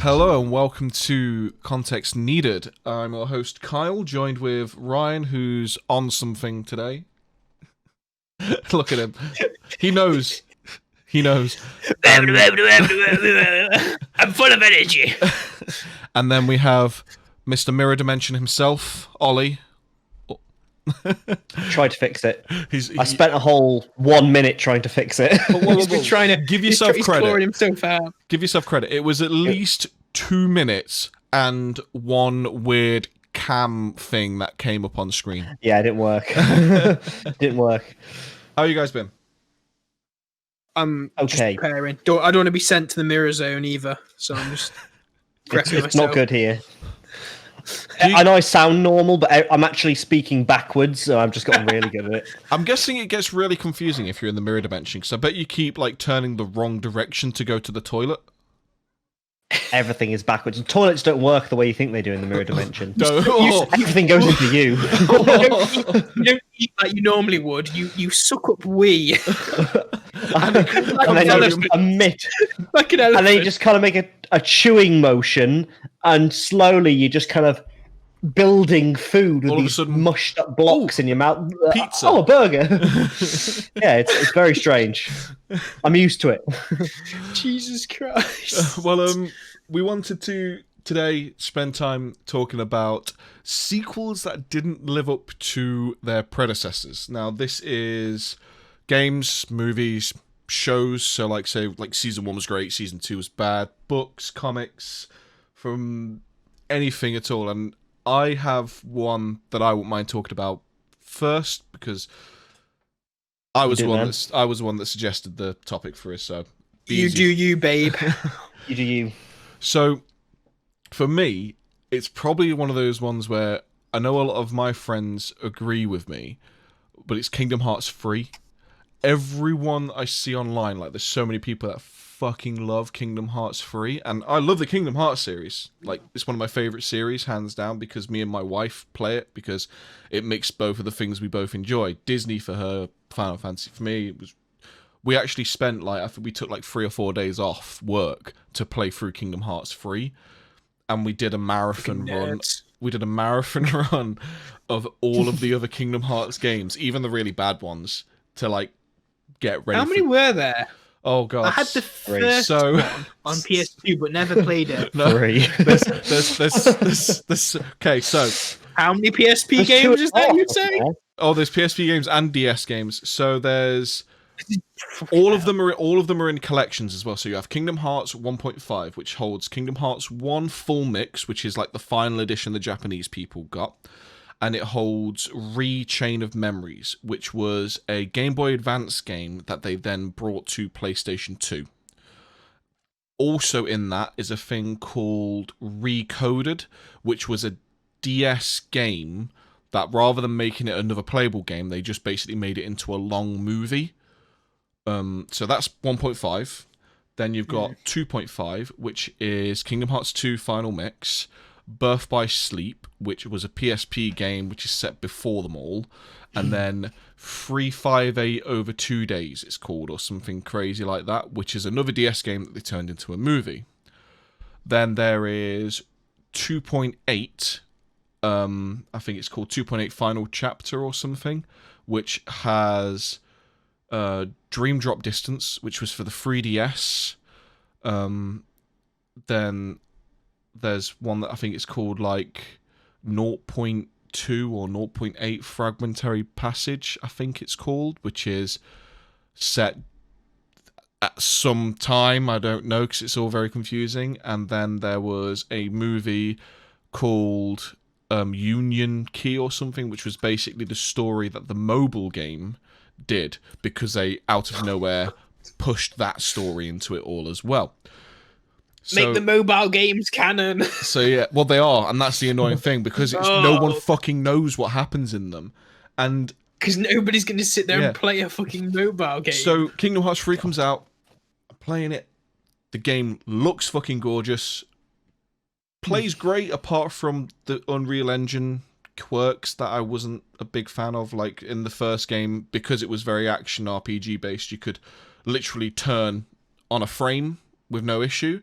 Hello and welcome to Context Needed. I'm your host Kyle, joined with Ryan, who's on something today. Look at him. He knows. He knows. I'm full of energy. And then we have Mr. Mirror Dimension himself, Ollie. Tried to fix it. I spent a whole 1 minute trying to fix it. He's been trying to give yourself credit. Himself out. Give yourself credit. It was at least 2 minutes and one weird cam thing that came up on screen. Yeah, it didn't work. Didn't work. How you guys been? I'm okay. Just preparing. I don't want to be sent to the mirror zone either, so I'm just prepping It's not good here. You... I know I sound normal, but I'm actually speaking backwards, so I've just gotten really good at it. I'm guessing it gets really confusing if you're in the mirror dimension, because I bet you keep like turning the wrong direction to go to the toilet. Everything is backwards. And toilets don't work the way you think they do in the mirror dimension. No. Everything goes into you. You don't eat like you normally would. You suck up wee. And then you just emit. Like an elephant. And then you just kind of make a chewing motion, and slowly you just kind of building food with all these mushed up blocks in your mouth. Pizza. Oh, a burger. Yeah, it's very strange. I'm used to it. Jesus Christ. We wanted to today spend time talking about sequels that didn't live up to their predecessors. Now, this is games, movies, shows. So, like, say, like season 1 was great, season 2 was bad. Books, comics, from anything at all. And I have one that I wouldn't mind talking about first because I was the one that suggested the topic for us. So you do you, babe. You do you. So for me, it's probably one of those ones where I know a lot of my friends agree with me, but it's Kingdom Hearts 3. Everyone I see online, like, there's so many people that fucking love Kingdom Hearts 3, and I love the Kingdom Hearts series. Like, it's one of my favorite series, hands down, because me and my wife play it, because it mixed both of the things we both enjoy. Disney for her, Final Fantasy for me. It was, we actually spent, like, I think we took like 3 or 4 days off work to play through Kingdom Hearts 3, and we did a marathon run. We did a marathon run of all of the other Kingdom Hearts games, even the really bad ones, to, like, get ready. How many were there? Oh god! I had the first one on PS2, but never played it. No, 3. There's okay. So how many PSP games is that? You'd say? Oh, there's PSP games and DS games. So there's all of them are in collections as well. So you have Kingdom Hearts 1.5, which holds Kingdom Hearts 1 full mix, which is like the final edition the Japanese people got. And it holds Chain of Memories, which was a Game Boy Advance game that they then brought to PlayStation 2. Also in that is a thing called Recoded, which was a DS game that, rather than making it another playable game, they just basically made it into a long movie. So that's 1.5. Then you've got 2.5, which is Kingdom Hearts 2 Final Mix. Birth by Sleep, which was a PSP game which is set before them all, and then 358 over 2 days it's called, or something crazy like that, which is another DS game that they turned into a movie. Then there is 2.8, I think it's called 2.8 Final Chapter or something, which has Dream Drop Distance, which was for the 3DS. Then there's one that I think it's called like 0.2 or 0.8 Fragmentary Passage, I think it's called, which is set at some time, I don't know, because it's all very confusing. And then there was a movie called Union Key or something, which was basically the story that the mobile game did, because they, out of nowhere, pushed that story into it all as well. Make the mobile games canon. So yeah, well they are, and that's the annoying thing, because no one fucking knows what happens in them, and because nobody's going to sit there and play a fucking mobile game. So Kingdom Hearts 3 comes out, I'm playing it, the game looks fucking gorgeous, plays great apart from the Unreal Engine quirks that I wasn't a big fan of. Like in the first game, because it was very action RPG based, you could literally turn on a frame with no issue.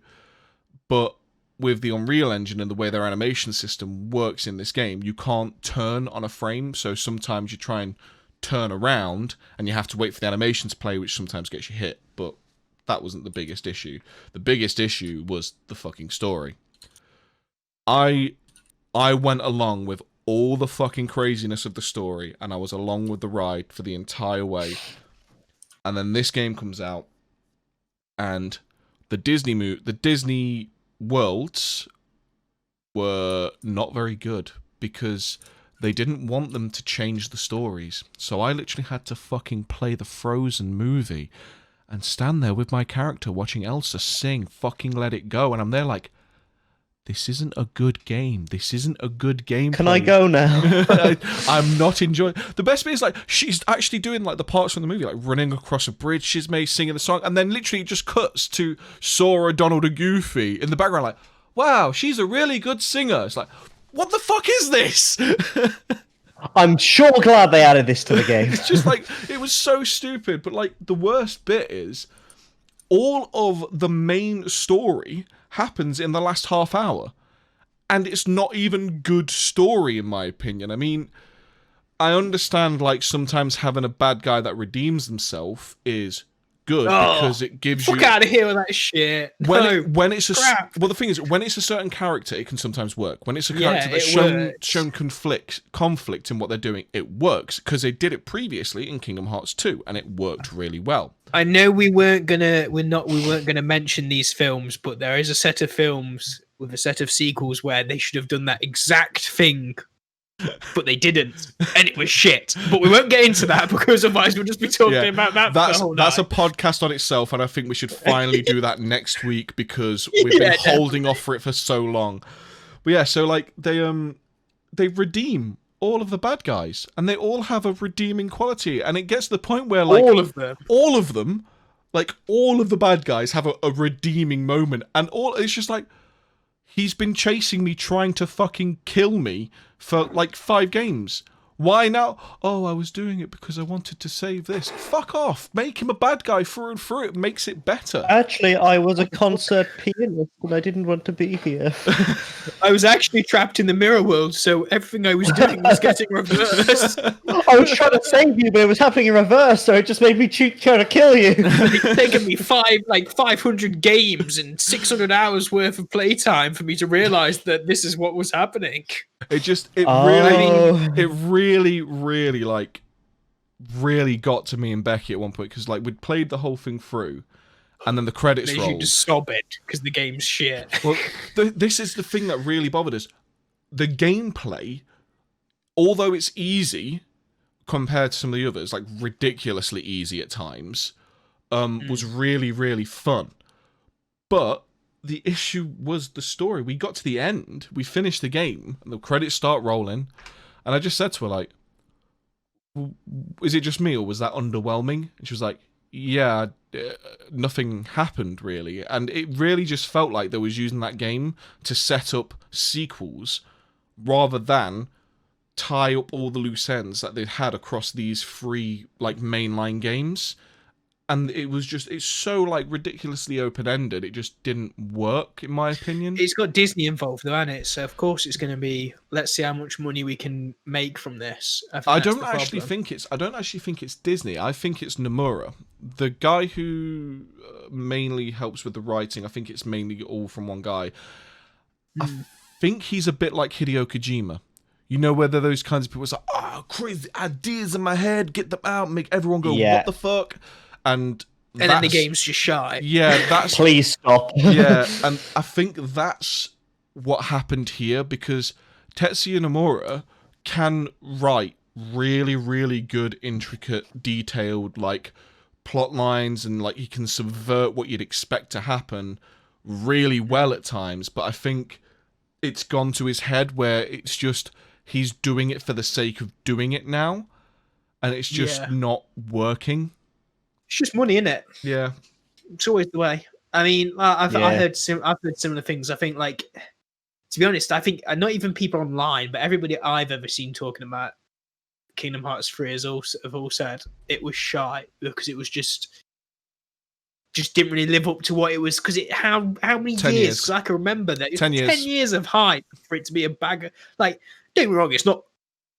But with the Unreal Engine and the way their animation system works in this game, you can't turn on a frame, so sometimes you try and turn around and you have to wait for the animation to play, which sometimes gets you hit, but that wasn't the biggest issue. The biggest issue was the fucking story. I went along with all the fucking craziness of the story, and I was along with the ride for the entire way. And then this game comes out, and the Disney worlds were not very good because they didn't want them to change the stories. So I literally had to fucking play the Frozen movie and stand there with my character watching Elsa sing fucking Let It Go. And I'm there like, this isn't a good game. This isn't a good game. Can I go now? I'm not enjoying. The best bit is like she's actually doing like the parts from the movie, like running across a bridge. She's singing the song, and then literally it just cuts to Sora, Donald, and Goofy in the background. Like, wow, she's a really good singer. It's like, what the fuck is this? I'm sure glad they added this to the game. It's just like, it was so stupid. But like, the worst bit is all of the main story happens in the last half hour, and it's not even good story in my opinion. I mean, I understand like sometimes having a bad guy that redeems himself is good because it gives you. Fuck out of here with that shit. When it's crap. well, the thing is, when it's a certain character, it can sometimes work. When it's a character that's shown conflict in what they're doing, it works because they did it previously in Kingdom Hearts 2, and it worked really well. I know we weren't gonna mention these films, but there is a set of films with a set of sequels where they should have done that exact thing, but they didn't, and it was shit. But we won't get into that because otherwise we'll just be talking about that. That's a podcast on itself, and I think we should finally do that next week because we've been holding off for it for so long. But yeah, so like they redeem all of the bad guys, and they all have a redeeming quality, and it gets to the point where like all of them, like all of the bad guys have a redeeming moment, and it's just like, he's been chasing me trying to fucking kill me for like 5 games. Why now? Oh, I was doing it because I wanted to save this. Fuck off. Make him a bad guy through and through. It makes it better. Actually, I was a concert pianist and I didn't want to be here. I was actually trapped in the mirror world, so everything I was doing was getting reversed. I was trying to save you, but it was happening in reverse, so it just made me try to kill you. It's taken me 500 games and 600 hours worth of playtime for me to realise that this is what was happening. Really got to me and Becky at one point because like we'd played the whole thing through, and then the credits rolled. You just sob it because the game's shit. Well, this is the thing that really bothered us. The gameplay, although it's easy compared to some of the others, like ridiculously easy at times, was really, really fun. But the issue was the story. We got to the end, we finished the game, and the credits start rolling, and I just said to her, like, is it just me, or was that underwhelming? And she was like, yeah, nothing happened, really. And it really just felt like they was using that game to set up sequels, rather than tie up all the loose ends that they'd had across these 3, like, mainline games. And it's so, like, ridiculously open-ended, it just didn't work, in my opinion. It's got Disney involved, though, hasn't it? So, of course, it's going to be, let's see how much money we can make from this. I don't actually think it's Disney. I think it's Nomura. The guy who mainly helps with the writing, I think it's mainly all from one guy. I think he's a bit like Hideo Kojima. You know, whether those kinds of people say, oh, crazy ideas in my head, get them out, make everyone go, what the fuck? And then the game's just shy. Yeah, that's... Please stop. Yeah, and I think that's what happened here, because Tetsuya Nomura can write really, really good, intricate, detailed, like, plot lines, and, like, he can subvert what you'd expect to happen really well at times, but I think it's gone to his head where it's just, he's doing it for the sake of doing it now, and it's just not working. It's just money, isn't it? Yeah, it's always the way. I mean, I've heard similar things. I think, like, to be honest, I think not even people online, but everybody I've ever seen talking about Kingdom Hearts 3 have all said it was shy because it was just just didn't really live up to what it was. Because how many 10 years? years. Because I can remember that. 10 years. 10 years of hype for it to be a bag of, like, don't get me wrong, it's not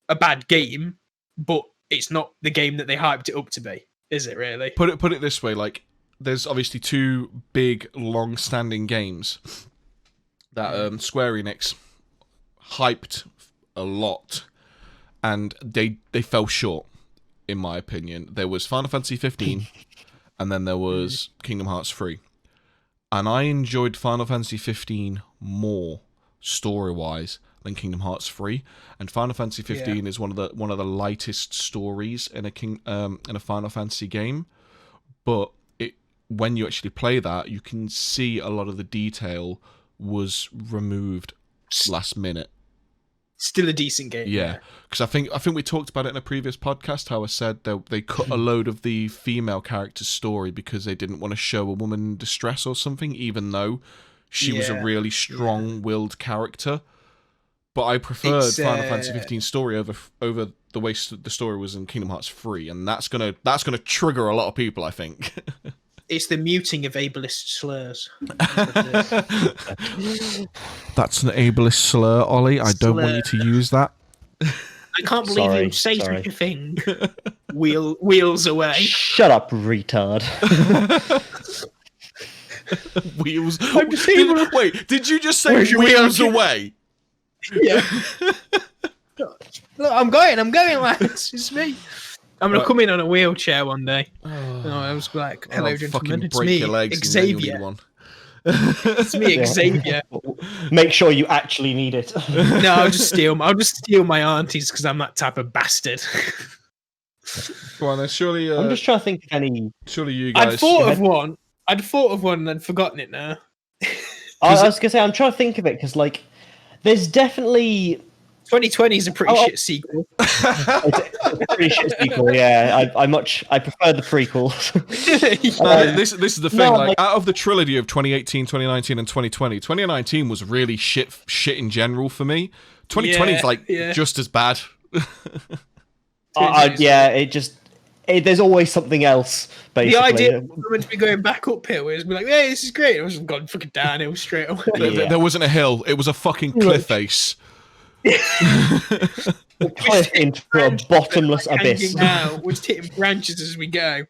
a bad game, but it's not the game that they hyped it up to be, is it really? Put it this way, like, there's obviously two big, long-standing games that Square Enix hyped a lot, and they fell short, in my opinion. There was Final Fantasy 15, and then there was Kingdom Hearts 3. And I enjoyed Final Fantasy 15 more story-wise than Kingdom Hearts 3. And Final Fantasy 15 is one of the lightest stories in a Final Fantasy game. But when you actually play that, you can see a lot of the detail was removed last minute. Still a decent game. Yeah, because I think we talked about it in a previous podcast, how I said they cut a load of the female character's story because they didn't want to show a woman in distress or something, even though she was a really strong-willed character. But I preferred Final Fantasy 15 story over the way the story was in Kingdom Hearts 3, and that's gonna trigger a lot of people, I think. It's the muting of ableist slurs. That's an ableist slur, Ollie. I don't want you to use that. I can't believe you would say such a thing. Wheels away. Shut up, retard. Wheels. I'm just saying, wait, did you just say wheels away? Yeah. Look, I'm going, lads. It's me. I'm gonna come in on a wheelchair one day. I was like, "Hello, gentlemen. It's me, Xavier." It's me, Xavier. Make sure you actually need it. No, I'll just steal my auntie's because I'm that type of bastard. Go on, then. Surely. I'm just trying to think of any. Surely you guys. I'd thought of one and then forgotten it now. I was gonna say I'm trying to think of it because like, there's definitely. 2020 is a pretty shit sequel. It's a pretty shit sequel, yeah. I prefer the prequel. This is the thing. Out of the trilogy of 2018, 2019, and 2020 was really shit in general for me. 2020 is just as bad. There's always something else. Basically, the idea we're meant to be going back uphill is be like, "Hey, this is great." It was gone fucking downhill straight away. There wasn't a hill. It was a fucking cliff face. Into a bottomless abyss. We're just hitting branches as we go.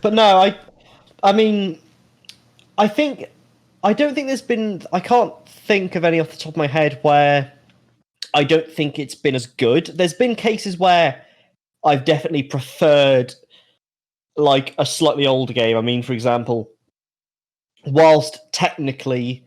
But no, I mean, I don't think there's been. I can't think of any off the top of my head where I don't think it's been as good. There's been cases where I've definitely preferred like a slightly older game. I mean, for example, whilst technically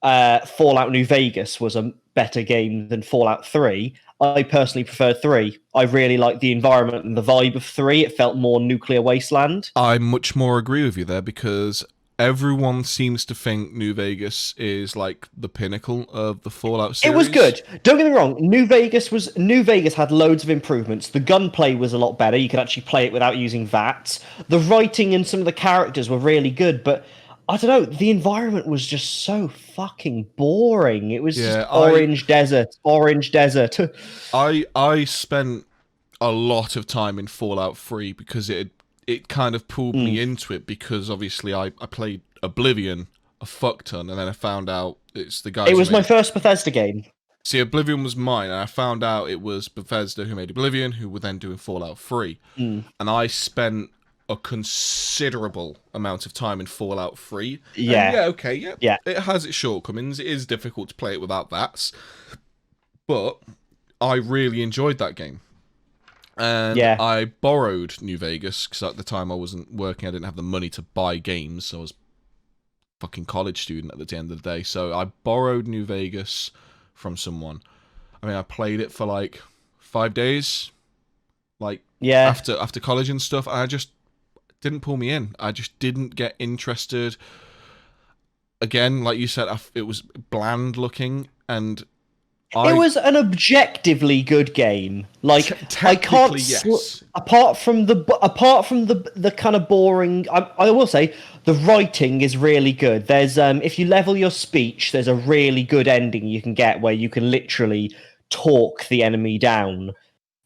Fallout New Vegas was a better game than Fallout 3, I personally prefer 3. I really like the environment and the vibe of 3. It felt more nuclear wasteland. I much more agree with you there because everyone seems to think New Vegas is like the pinnacle of the Fallout series. It was good. Don't get me wrong. New Vegas had loads of improvements. The gunplay was a lot better. You could actually play it without using VATS. The writing and some of the characters were really good, but I don't know, the environment was just so fucking boring. It was just orange desert. I spent a lot of time in Fallout 3 because it kind of pulled me into it because obviously I played Oblivion a fuck ton and then I found out it's the guys. It was my first Bethesda game. See, Oblivion was mine and I found out it was Bethesda who made Oblivion who were then doing Fallout 3. And I spent a considerable amount of time in Fallout 3. Yeah. Yeah. It has its shortcomings. It is difficult to play it without VATS. But I really enjoyed that game. And I borrowed New Vegas because at the time I wasn't working. I didn't have the money to buy games. So I was a fucking college student at the end of the day. So I borrowed New Vegas from someone. I mean, I played it for like 5 days. After college and stuff. I just didn't pull me in. I just didn't get interested. Again, like you said, it was bland looking, and it was an objectively good game. Like I can't, apart from the kind of boring. I will say the writing is really good. There's if you level your speech, there's a really good ending you can get where you can literally talk the enemy down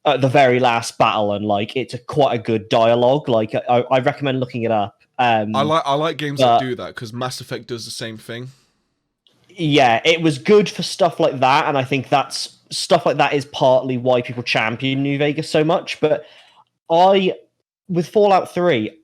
at the very last battle, and like it's quite a good dialogue. Like I recommend looking it up. I like games that do that, because Mass Effect does the same thing. Yeah, it was good for stuff like that, and I think that's stuff like that is partly why people champion New Vegas so much. But with Fallout 3,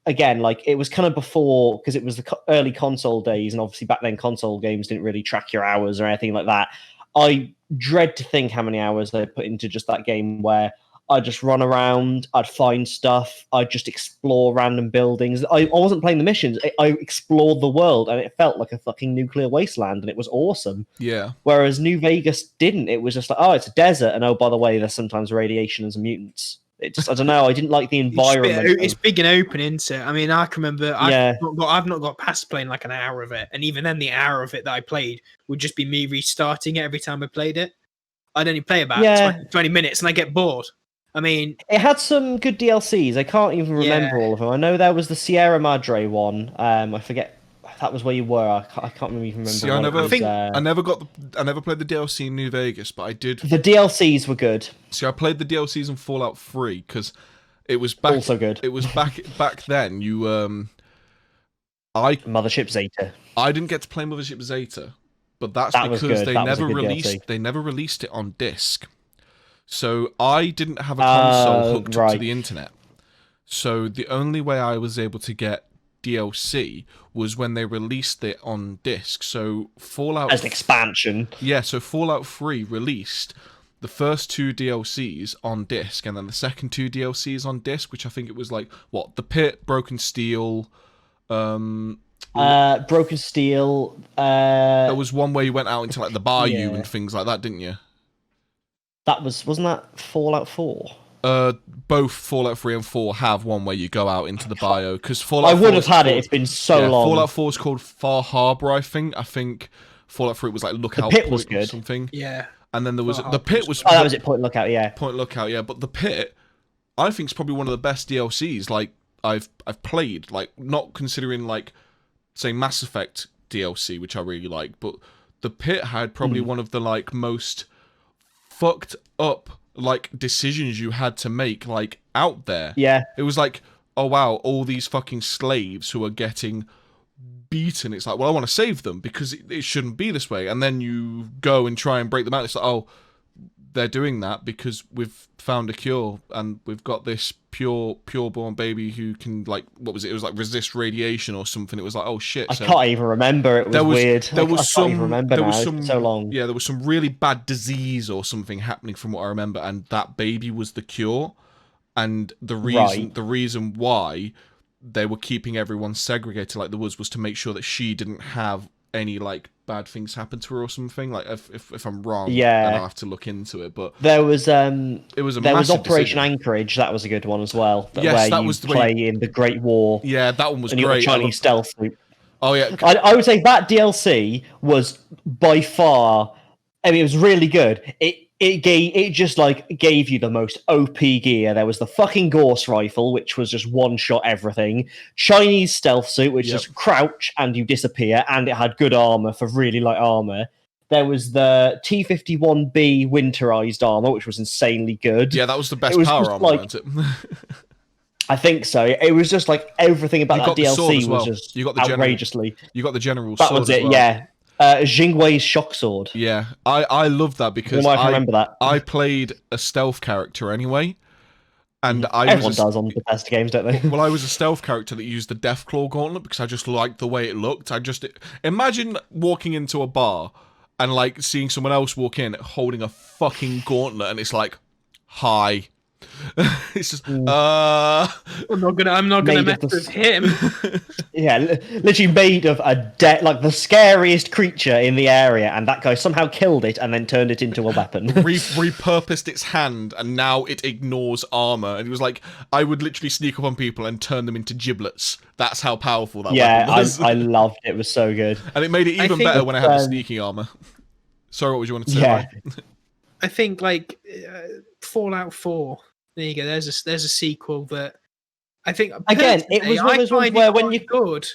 again, like, it was kind of before, because it was the early console days, and obviously back then console games didn't really track your hours or anything like that. I dread to think how many hours they put into just that game, where I'd just run around, I'd find stuff, I'd just explore random buildings. I wasn't playing the missions, I explored the world, and it felt like a fucking nuclear wasteland, and it was awesome. Yeah. Whereas New Vegas didn't. It was just like, oh, it's a desert, and oh, by the way, there's sometimes radiation and some mutants. It just, I don't know, I didn't like the environment. It's big and open, isn't it? I mean, I can remember I've not got past playing like an hour of it, and even then the hour of it that I played would just be me restarting it every time I played it. I'd only play about 20 minutes and I get bored. I mean, it had some good DLCs. I can't even remember all of them. I know there was the Sierra Madre one. I forget. That was where you were. I can't even remember. See, I never played the DLC in New Vegas, but I did. The DLCs were good. See, I played the DLCs in Fallout 3 because it was back. Also good. It was back then. Mothership Zeta. I didn't get to play Mothership Zeta, but that's because they never released it on disc. So I didn't have a console hooked up to the internet. So the only way I was able to get DLC was when they released it on disc. So Fallout as an expansion. Yeah, so Fallout 3 released the first 2 DLCs on disc, and then the second 2 DLCs on disc, which I think it was like the Pit, Broken Steel. Broken Steel. There was one where you went out into like the bayou and things like that, didn't you? Wasn't that Fallout 4? Both Fallout 3 and 4 have one where you go out into the bio, because Fallout 4 I would have had it. It's been so long. Fallout 4 is called Far Harbor, I think. I think Fallout 3 was like Lookout Pit Point was good. Or something. Yeah. And then there was the Pit was. Oh, that was it. Point Lookout. Yeah. Point Lookout. Yeah, but the Pit, I think, is probably one of the best DLCs like I've played. Like, not considering like say Mass Effect DLC, which I really like, but the Pit had probably one of the like most fucked up like decisions you had to make like out there. Yeah. It was like, oh wow, all these fucking slaves who are getting beaten. It's like, well, I want to save them because it shouldn't be this way. And then you go and try and break them out. It's like, oh, they're doing that because we've found a cure and we've got this pureborn baby who can, like, what was it? It was like resist radiation or something. It was like, oh shit. I can't even remember. It was weird. There was some. There was some. So long. Yeah, there was some really bad disease or something happening from what I remember, and that baby was the cure. And the reason why they were keeping everyone segregated like there was to make sure that she didn't have any like bad things happen to her or something. Like if I'm wrong, then I'll have to look into it. But there was Operation decision. Anchorage. That was a good one as well. Yes, that was play in the Great War. Yeah, that one was and great. Chinese stealth suit. Oh yeah, I would say that DLC was by far. I mean, it was really good. It gave you the most OP gear. There was the fucking Gauss rifle, which was just one shot everything. Chinese stealth suit, which just crouch and you disappear, and it had good armor for really light armor. There was the T-51B winterized armor, which was insanely good. Yeah, that was the best power armor, wasn't it? I think so. It was just like everything about that DLC was just outrageously. You got the general's sword. That was it. Well. Yeah. Jingwei's shock sword. Yeah, I love that because I remember that. I played a stealth character anyway, and everyone does on the best games, don't they? Well, I was a stealth character that used the Deathclaw gauntlet because I just liked the way it looked. Imagine walking into a bar and like seeing someone else walk in holding a fucking gauntlet, and it's like, hi. It's just I'm not gonna mess with him. Yeah, literally made of like the scariest creature in the area, and that guy somehow killed it and then turned it into a weapon. Repurposed its hand, and now it ignores armor. And it was like, I would literally sneak up on people and turn them into giblets. That's how powerful that weapon was. I loved it. It was so good. And it made it even better when I had the sneaking armor. Sorry, what was you want to say? Yeah. I think like Fallout 4. There you go. There's a sequel that I think again it was one of those ones where when you good.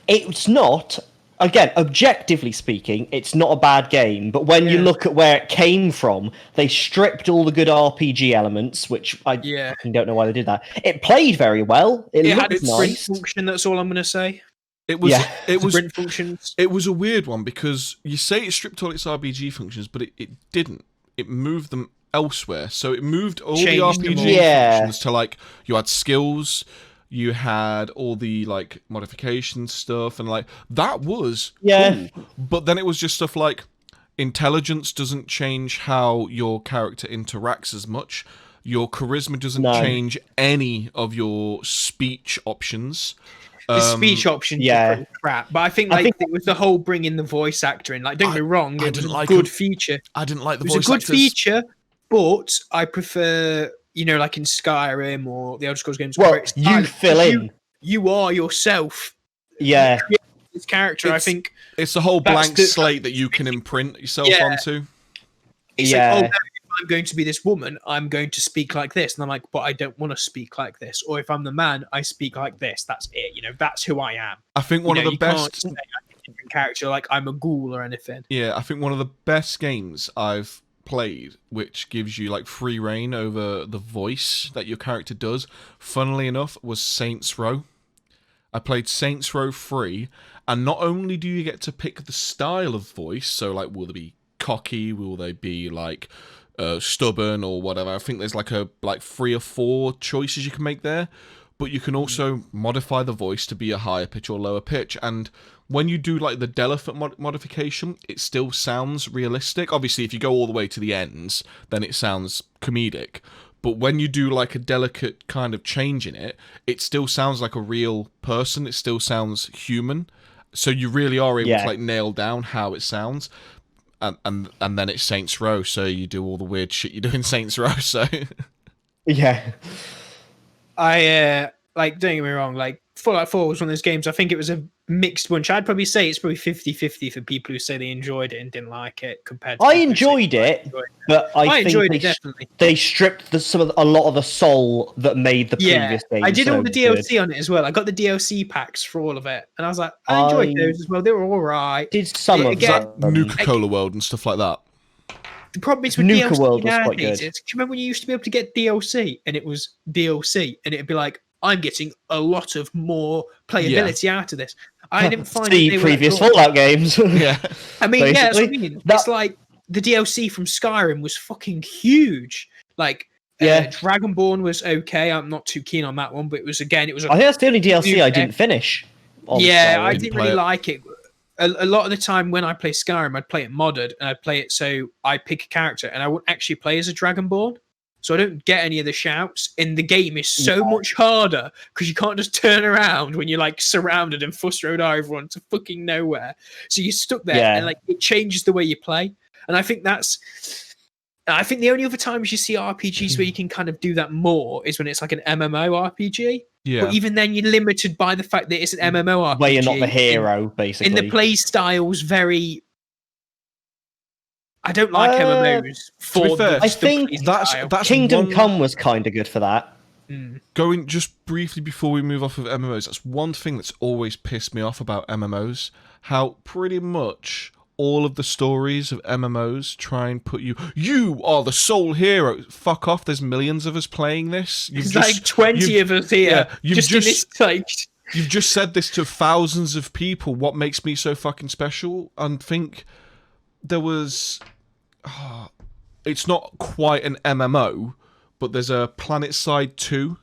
It's not again, objectively speaking, it's not a bad game. But when you look at where it came from, they stripped all the good RPG elements, which I fucking don't know why they did that. It played very well. It had a looked sprint nice. function. That's all I'm going to say. It was Sprint functions. It was a weird one because you say it stripped all its RPG functions, but it didn't. It moved them elsewhere. So it moved all the RPG functions to like you had skills, you had all the like modification stuff, and like that was cool. But then it was just stuff like intelligence doesn't change how your character interacts as much. Your charisma doesn't change any of your speech options. The speech options are pretty crap, but I think it was the whole bringing the voice actor in. Like, don't get me wrong, it was a good feature. I didn't like the voice voice actors. It was a good feature, but I prefer, you know, like in Skyrim or the Elder Scrolls games. Well, you fill in. You are yourself. Yeah. This character, I think. It's a whole blank slate that you can imprint yourself onto. It's like, if I'm going to be this woman, I'm going to speak like this. And I'm like, but I don't want to speak like this. Or if I'm the man, I speak like this. That's it. You know, that's who I am. I think one of the best character, like I'm a ghoul or anything. Yeah, I think one of the best games I've played, which gives you like free reign over the voice that your character does, funnily enough, was Saints Row. I played Saints Row 3, and not only do you get to pick the style of voice, so like will they be cocky, will they be like stubborn or whatever. I think there's like 3 or 4 choices you can make there, but you can also modify the voice to be a higher pitch or lower pitch. And when you do like the delicate modification, it still sounds realistic. Obviously, if you go all the way to the ends, then it sounds comedic. But when you do like a delicate kind of change in it, it still sounds like a real person. It still sounds human. So you really are able to like nail down how it sounds. And then it's Saints Row, so you do all the weird shit you do in Saints Row. So I don't get me wrong, like Fallout 4 was one of those games. I think it was a mixed bunch. I'd probably say it's probably 50-50 for people who say they enjoyed it and didn't like it compared to I enjoyed it, but I enjoyed think it definitely. They stripped a lot of the soul that made the previous game. I did all the DLC good. on it as well. I got the DLC packs for all of it, and I was like, I enjoyed those as well. They were all right. Did some of them. Nuka-Cola World and stuff like that. The problem is with Nuka DLC World was quite nowadays, good. do you remember when you used to be able to get DLC and it was DLC and it'd be like, I'm getting a lot of more playability out of this. I didn't find the previous Fallout games. I mean, that's what I mean. It's like the DLC from Skyrim was fucking huge. Like, Dragonborn was okay. I'm not too keen on that one, but it was I think that's the only DLC I didn't finish. I didn't really like it. A lot of the time when I play Skyrim, I'd play it modded, and I'd play it so I pick a character, and I wouldn't actually play as a Dragonborn. So I don't get any of the shouts. And the game is so much harder because you can't just turn around when you're like surrounded and fuss road everyone to fucking nowhere. So you're stuck there, and like it changes the way you play. And I think the only other times you see RPGs where you can kind of do that more is when it's like an MMO RPG. Yeah. But even then, you're limited by the fact that it's an MMO RPG. Where you're not the hero, basically. And the play style's very... I don't like MMOs. To be fair, I think that's Kingdom Come was kind of good for that. Going just briefly before we move off of MMOs, that's one thing that's always pissed me off about MMOs. How pretty much all of the stories of MMOs try and put you are the sole hero. Fuck off, there's millions of us playing this. There's like 20 of us here. You've just said this to thousands of people. What makes me so fucking special? And think there was... it's not quite an MMO, but there's a PlanetSide 2,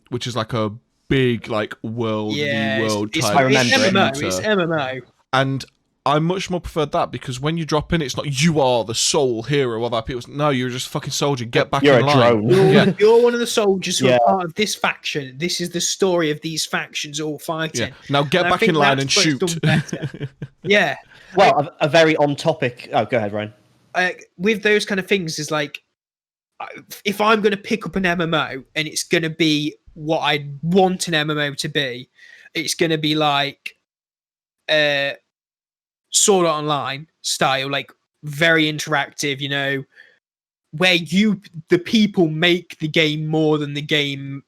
which is like a big like world type. I remember It's MMO. And I much more preferred that because when you drop in, it's not you are the sole hero of our people. No, you're just a fucking soldier. Get back in line. You're one of the soldiers who are part of this faction. This is the story of these factions all fighting. Yeah. Now get back in line and shoot. Yeah. Well, a very on topic. Oh, go ahead, Ryan. With those kind of things, is like if I'm going to pick up an MMO and it's going to be what I want an MMO to be, it's going to be like Sword Art Online style, like very interactive, you know, where the people make the game more than the game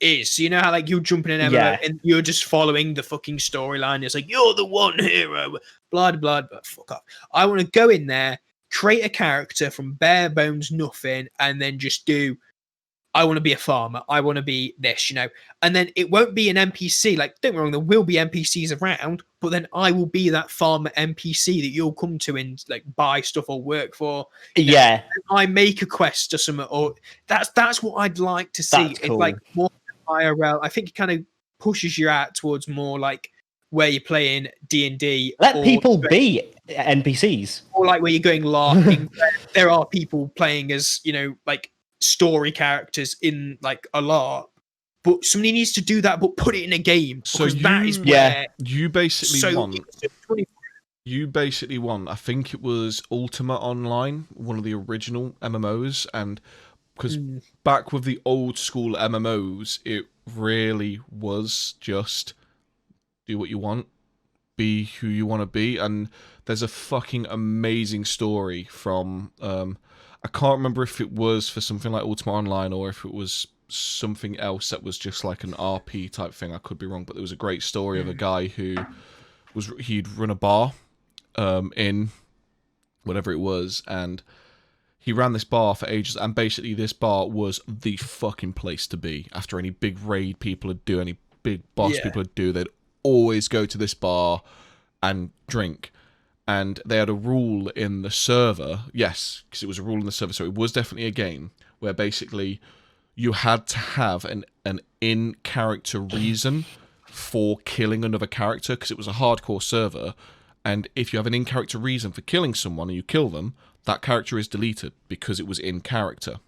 is. So you know how like you jump in an MMO and you're just following the fucking storyline. It's like you're the one hero, blah blah blah. Fuck off. I want to go in there, create a character from bare bones, nothing, and then just do. I want to be a farmer. I want to be this, you know, and then it won't be an NPC. Like, don't get me wrong, there will be NPCs around, but then I will be that farmer NPC that you'll come to and like buy stuff or work for. Yeah, I make a quest or something, or that's what I'd like to see. It's like more IRL. I think it kind of pushes you out towards more like where you're playing D&D. Let people be NPCs, or like where you're going LARPing. There are people playing as, you know, like story characters in like a LARP, but somebody needs to do that, but put it in a game. So that is where you basically want. I think it was Ultima Online, one of the original MMOs, and because back with the old school MMOs, it really was just do what you want, be who you want to be, and there's a fucking amazing story from I can't remember if it was for something like Ultima Online or if it was something else that was just like an RP type thing. I could be wrong, but there was a great story of a guy who he'd run a bar in whatever it was, and he ran this bar for ages, and basically this bar was the fucking place to be. After any big raid people would do, any big boss people would do, they'd always go to this bar and drink. And they had a rule in the server, yes, because it was a rule in the server, so it was definitely a game, where basically you had to have an in-character reason for killing another character, because it was a hardcore server, and if you have an in-character reason for killing someone and you kill them, that character is deleted, because it was in character.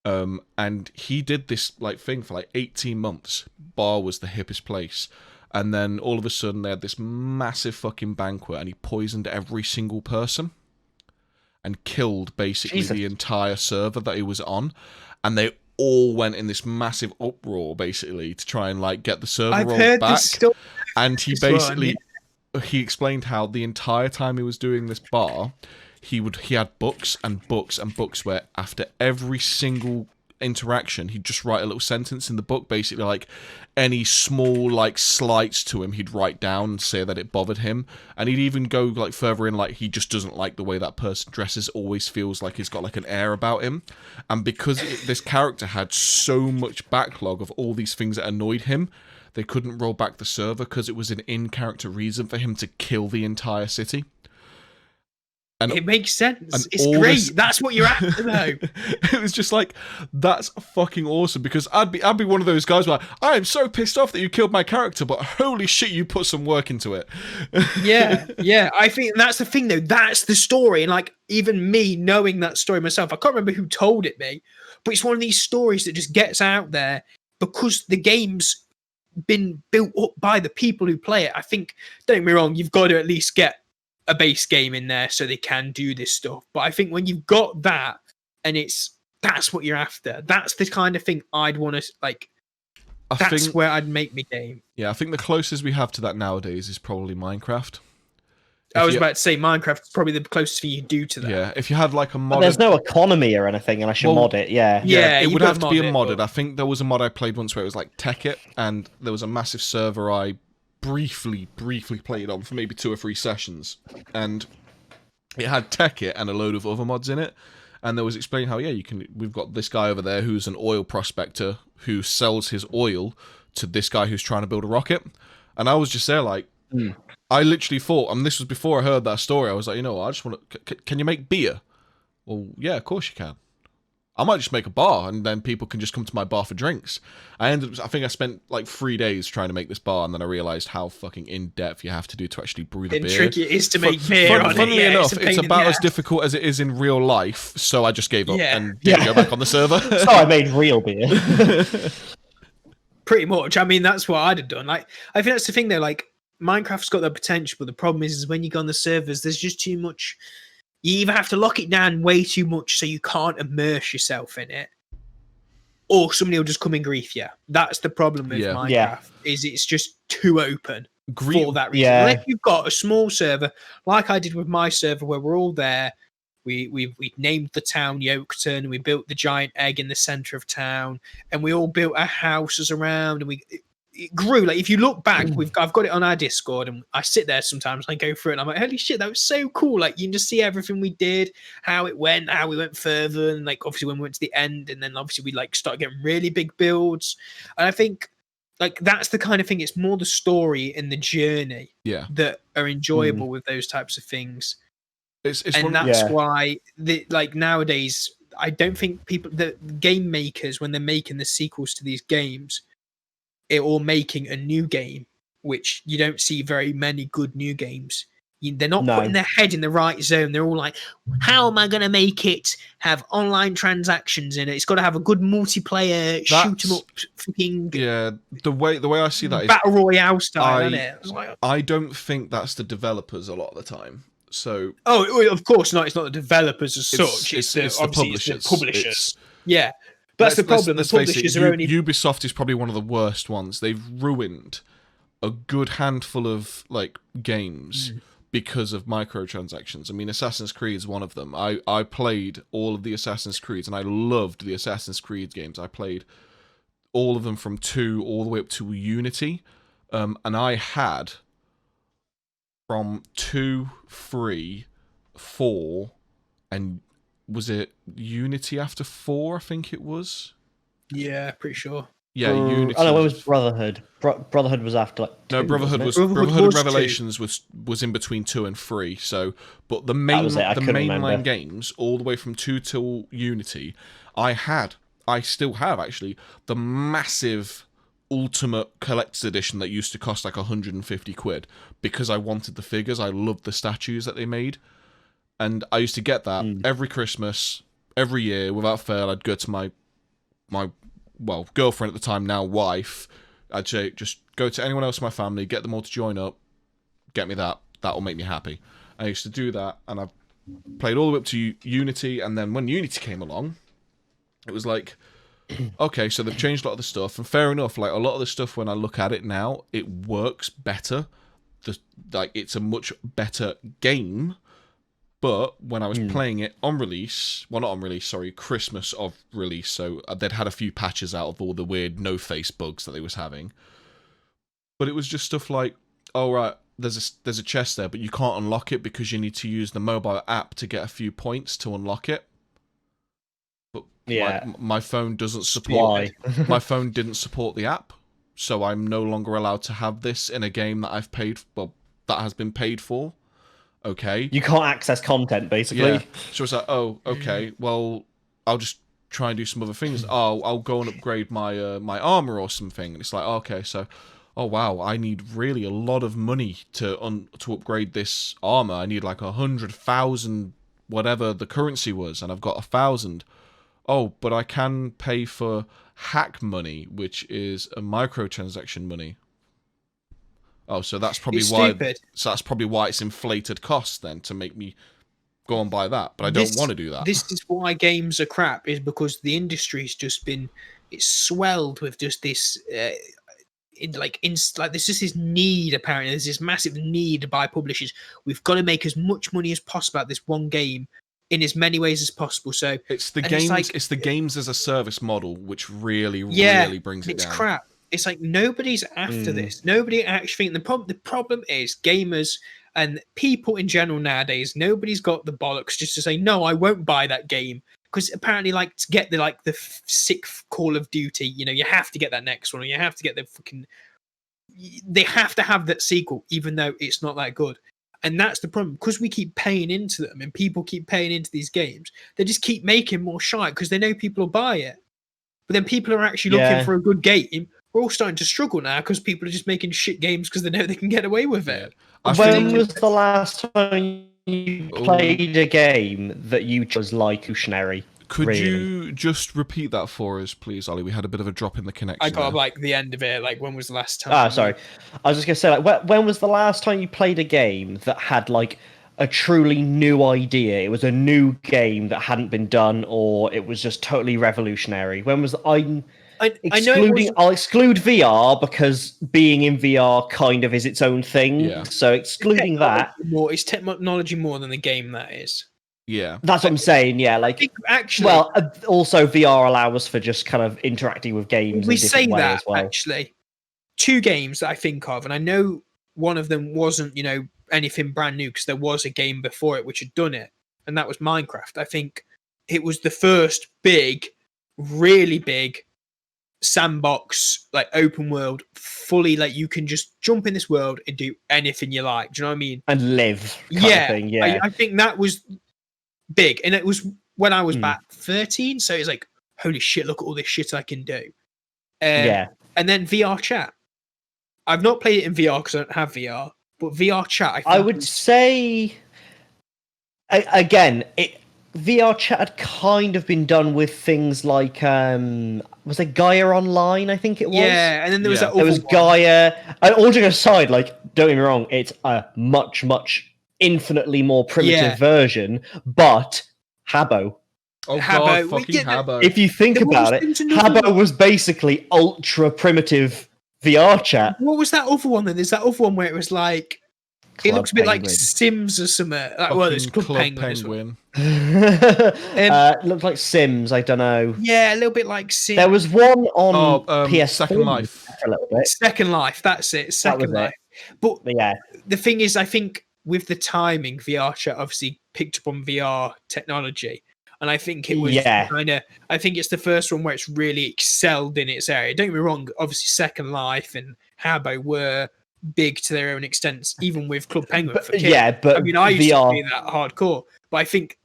And he did this like thing for like 18 months. Bar was the hippest place. And then all of a sudden they had this massive fucking banquet and he poisoned every single person and killed basically the entire server that he was on. And they all went in this massive uproar basically to try and like get the server rolled back. And he basically he explained how the entire time he was doing this bar, he had books and books and books where after every single interaction he'd just write a little sentence in the book, basically like any small like slights to him he'd write down and say that it bothered him, and he'd even go like further in, like he just doesn't like the way that person dresses, always feels like he's got like an air about him. And because this character had so much backlog of all these things that annoyed him, they couldn't roll back the server because it was an in-character reason for him to kill the entire city. And it makes sense. It's great. That's what you're after, though. It was just like, that's fucking awesome, because I'd be one of those guys where I am so pissed off that you killed my character, but holy shit, you put some work into it. yeah. I think that's the thing, though. That's the story, and like even me knowing that story myself, I can't remember who told it me, but it's one of these stories that just gets out there because the game's been built up by the people who play it. I think, don't get me wrong, you've got to at least get a base game in there so they can do this stuff. But I think when you've got that and that's what you're after, that's the kind of thing I'd want to like. That's where I'd make my game. Yeah, I think the closest we have to that nowadays is probably Minecraft. I was about to say Minecraft is probably the closest thing you do to that. Yeah, if you had like a mod, there's no economy or anything, and I should mod it. Yeah, it would have to be a modded. I think there was a mod I played once where it was like Tech It, and there was a massive server I briefly played on for maybe 2 or 3 sessions, and it had Tech It and a load of other mods in it, and there was explaining how we've got this guy over there who's an oil prospector who sells his oil to this guy who's trying to build a rocket. And I was just there like I literally thought, and this was before I heard that story, I was like, you know what, I just want to can you make beer? Well, yeah, of course you can. I might just make a bar, and then people can just come to my bar for drinks. I think I spent like 3 days trying to make this bar, and then I realized how fucking in-depth you have to do to actually brew the beer. Tricky it is to make beer. Funnily enough, it's about as difficult as it is in real life, so I just gave up and didn't go back on the server. So I made real beer. Pretty much. I mean, that's what I'd have done. Like, I think that's the thing, though. Like, Minecraft's got the potential, but the problem is when you go on the servers, there's just too much. You either have to lock it down way too much so you can't immerse yourself in it, or somebody will just come and grief you. That's the problem with Minecraft, is it's just too open for that reason. Unless you've got a small server, like I did with my server, where we're all there, We named the town Yoketon, and we built the giant egg in the center of town, and we all built our houses around, and it grew. Like, if you look back, I've got it on our Discord, and I sit there sometimes and I go through it, and I'm like, holy shit, that was so cool. Like, you can just see everything we did, how it went, how we went further, and like obviously when we went to the end, and then obviously we like started getting really big builds. And I think like that's the kind of thing, it's more the story and the journey that are enjoyable with those types of things. That's why like nowadays I don't think the game makers, when they're making the sequels to these games, or making a new game, which you don't see very many good new games. They're not putting their head in the right zone. They're all like, how am I going to make it have online transactions in it? It's got to have a good multiplayer, shoot 'em up, fucking the way I see that is battle royale style, isn't it? I don't think that's the developers a lot of the time. So of course not. It's not the developers as such. It's the publishers. But that's the problem. The publishers are only... Ubisoft is probably one of the worst ones. They've ruined a good handful of like games because of microtransactions. I mean, Assassin's Creed is one of them. I played all of the Assassin's Creeds, and I loved the Assassin's Creed games. I played all of them from 2 all the way up to Unity, and I had from 2, 3, 4, and was it Unity after 4? I think it was. Yeah, pretty sure. Yeah, Unity. Oh no, it was Brotherhood. Brotherhood was after like 2, no, Brotherhood was Brotherhood and Revelations was in between 2 and 3. So, but the mainline games all the way from 2 till Unity, I still have actually the massive Ultimate Collector's Edition that used to cost like 150 quid because I wanted the figures. I loved the statues that they made. And I used to get that every Christmas, every year, without fail. I'd go to my girlfriend at the time, now wife. I'd say, just go to anyone else in my family, get them all to join up, get me that. That will make me happy. I used to do that, and I played all the way up to Unity, and then when Unity came along, it was like, okay, so they've changed a lot of the stuff, and fair enough, like a lot of the stuff, when I look at it now, it works better. It's a much better game. But when I was playing it on release, well, not on release, sorry, Christmas of release, so they'd had a few patches out of all the weird no-face bugs that they was having. But it was just stuff like, oh, right, there's a chest there, but you can't unlock it because you need to use the mobile app to get a few points to unlock it. But my phone doesn't support it. My phone didn't support the app, so I'm no longer allowed to have this in a game that that has been paid for. Okay. You can't access content, basically. Yeah. So it's like, oh, okay, well, I'll just try and do some other things. Oh, I'll go and upgrade my my armor or something. And it's like, okay, so, oh wow, I need really a lot of money to upgrade this armor. I need like 100,000, whatever the currency was, and I've got 1,000. Oh, but I can pay for hack money, which is a microtransaction money. Oh, so that's probably that's probably why it's inflated costs then to make me go and buy that. But I don't want to do that. This is why games are crap, is because the industry's just it's swelled with just this there's just this need. Apparently there's this massive need by publishers. We've got to make as much money as possible out of this one game in as many ways as possible. So it's the games as a service model which really brings it down. It's crap. It's like nobody's after this. Nobody actually think the problem is gamers and people in general nowadays. Nobody's got the bollocks just to say no, I won't buy that game, because apparently, like, to get the sixth Call of Duty, you have to get that next one, or you have to get the fucking. They have to have that sequel, even though it's not that good. And that's the problem, because we keep paying into them, and people keep paying into these games. They just keep making more shite because they know people will buy it. But then people are actually looking for a good game. We're all starting to struggle now because people are just making shit games because they know they can get away with it. When was the last time you played a game that you chose like evolutionary? Could you just repeat that for us, please, Ollie? We had a bit of a drop in the connection. I got like the end of it. Like, when was the last time? Sorry. I was just gonna say, like, when was the last time you played a game that had like a truly new idea? It was a new game that hadn't been done, or it was just totally revolutionary. When was I'll exclude VR because being in VR kind of is its own thing. Yeah. So excluding that, it's technology more than the game, that is. Yeah. That's what I'm saying. Yeah, I like think actually, well, also VR allows for just kind of interacting with games we in a say different way that as well. actually. 2 games that I think of, and I know one of them wasn't, anything brand new because there was a game before it which had done it, and that was Minecraft. I think it was the first big, really big sandbox, like open world, fully like you can just jump in this world and do anything you like. Do you know what I mean? And live kind of thing. Yeah. I think that was big, and it was when I was about 13. So it's like, holy shit, look at all this shit I can do. Yeah. And then VR chat. I've not played it in VR because I don't have VR, but VR chat. I think I would say again, VR chat had kind of been done with things like was it Gaia Online? I think it was. Yeah, and then there was that. There was Gaia. All joking aside, like don't get me wrong, it's a much infinitely more primitive version, but Habbo. Oh Habbo. god, fucking Habbo. If you think about it, Habbo was basically ultra primitive VR chat. What was that other one then? There's that other one where it was like it looks a bit like Penguin. Sims or something. Like, well, it's Club Penguin. Looked like Sims. I don't know. Yeah, a little bit like Sims. There was one on PS4 Second Life. for a little bit. Second Life. That's it. Second Life. But yeah, the thing is, I think with the timing, VR chat obviously picked up on VR technology. And I think it was I think it's the first one where it's really excelled in its area. Don't get me wrong, obviously Second Life and Habbo were big to their own extents, even with Club Penguin for kids. Yeah, but I mean, I used to be that hardcore, but I think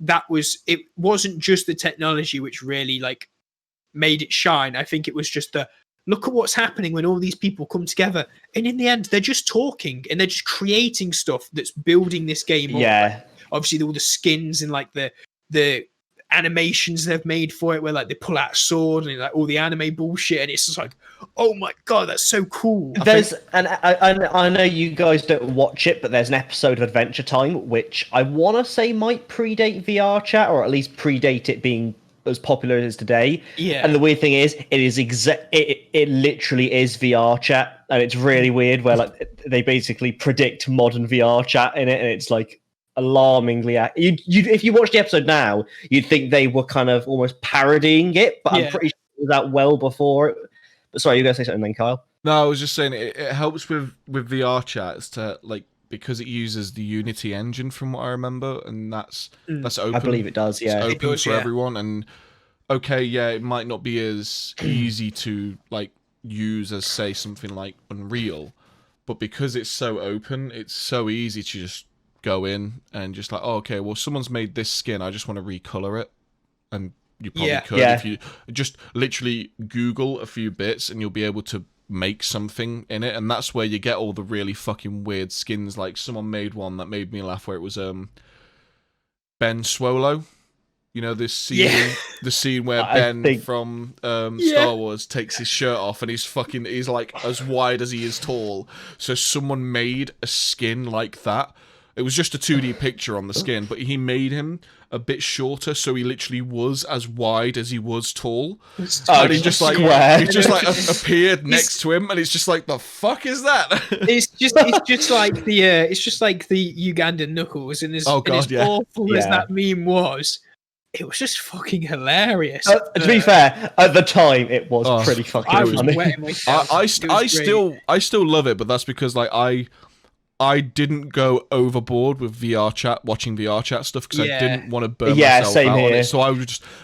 it wasn't just the technology which really like made it shine. I think it was just the look at what's happening when all these people come together, and in the end, they're just talking and they're just creating stuff that's building this game. Yeah, obviously all the skins and like the animations they've made for it where like they pull out a sword and like all the anime bullshit, and it's just like, oh my god, that's so cool. And I know you guys don't watch it, but there's an episode of Adventure Time which I want to say might predate VR chat, or at least predate it being as popular as it is today. Yeah. And the weird thing is, it literally is VR chat, and it's really weird where like they basically predict modern VR chat in it, and it's like alarmingly if you watch the episode now, you'd think they were kind of almost parodying it, but I'm pretty sure it was out well before it. But sorry, you were gonna say something then, Kyle? No, I was just saying it helps with VR chats to like, because it uses the Unity engine from what I remember, and that's open. I believe it does. Yeah, it's open for everyone. And okay, yeah, it might not be as easy to like use as say something like Unreal, but because it's so open, it's so easy to just go in and just like, oh, okay, well, someone's made this skin, I just want to recolor it. And you probably could if you just literally Google a few bits, and you'll be able to make something in it. And that's where you get all the really fucking weird skins. Like someone made one that made me laugh where it was Ben Swallow. You know, this scene, the scene where Ben from Star Wars takes his shirt off and he's like as wide as he is tall. So someone made a skin like that. It was just a 2D picture on the skin, but he made him a bit shorter, so he literally was as wide as he was tall. And he just like appeared next to him, and it's just like, the fuck is that? It's just like the Ugandan Knuckles, and as awful as that meme was, it was just fucking hilarious. To be fair, at the time it was pretty fucking funny. I still love it, but that's because like I didn't go overboard with watching VR chat stuff, because I didn't want to burn myself out on it. So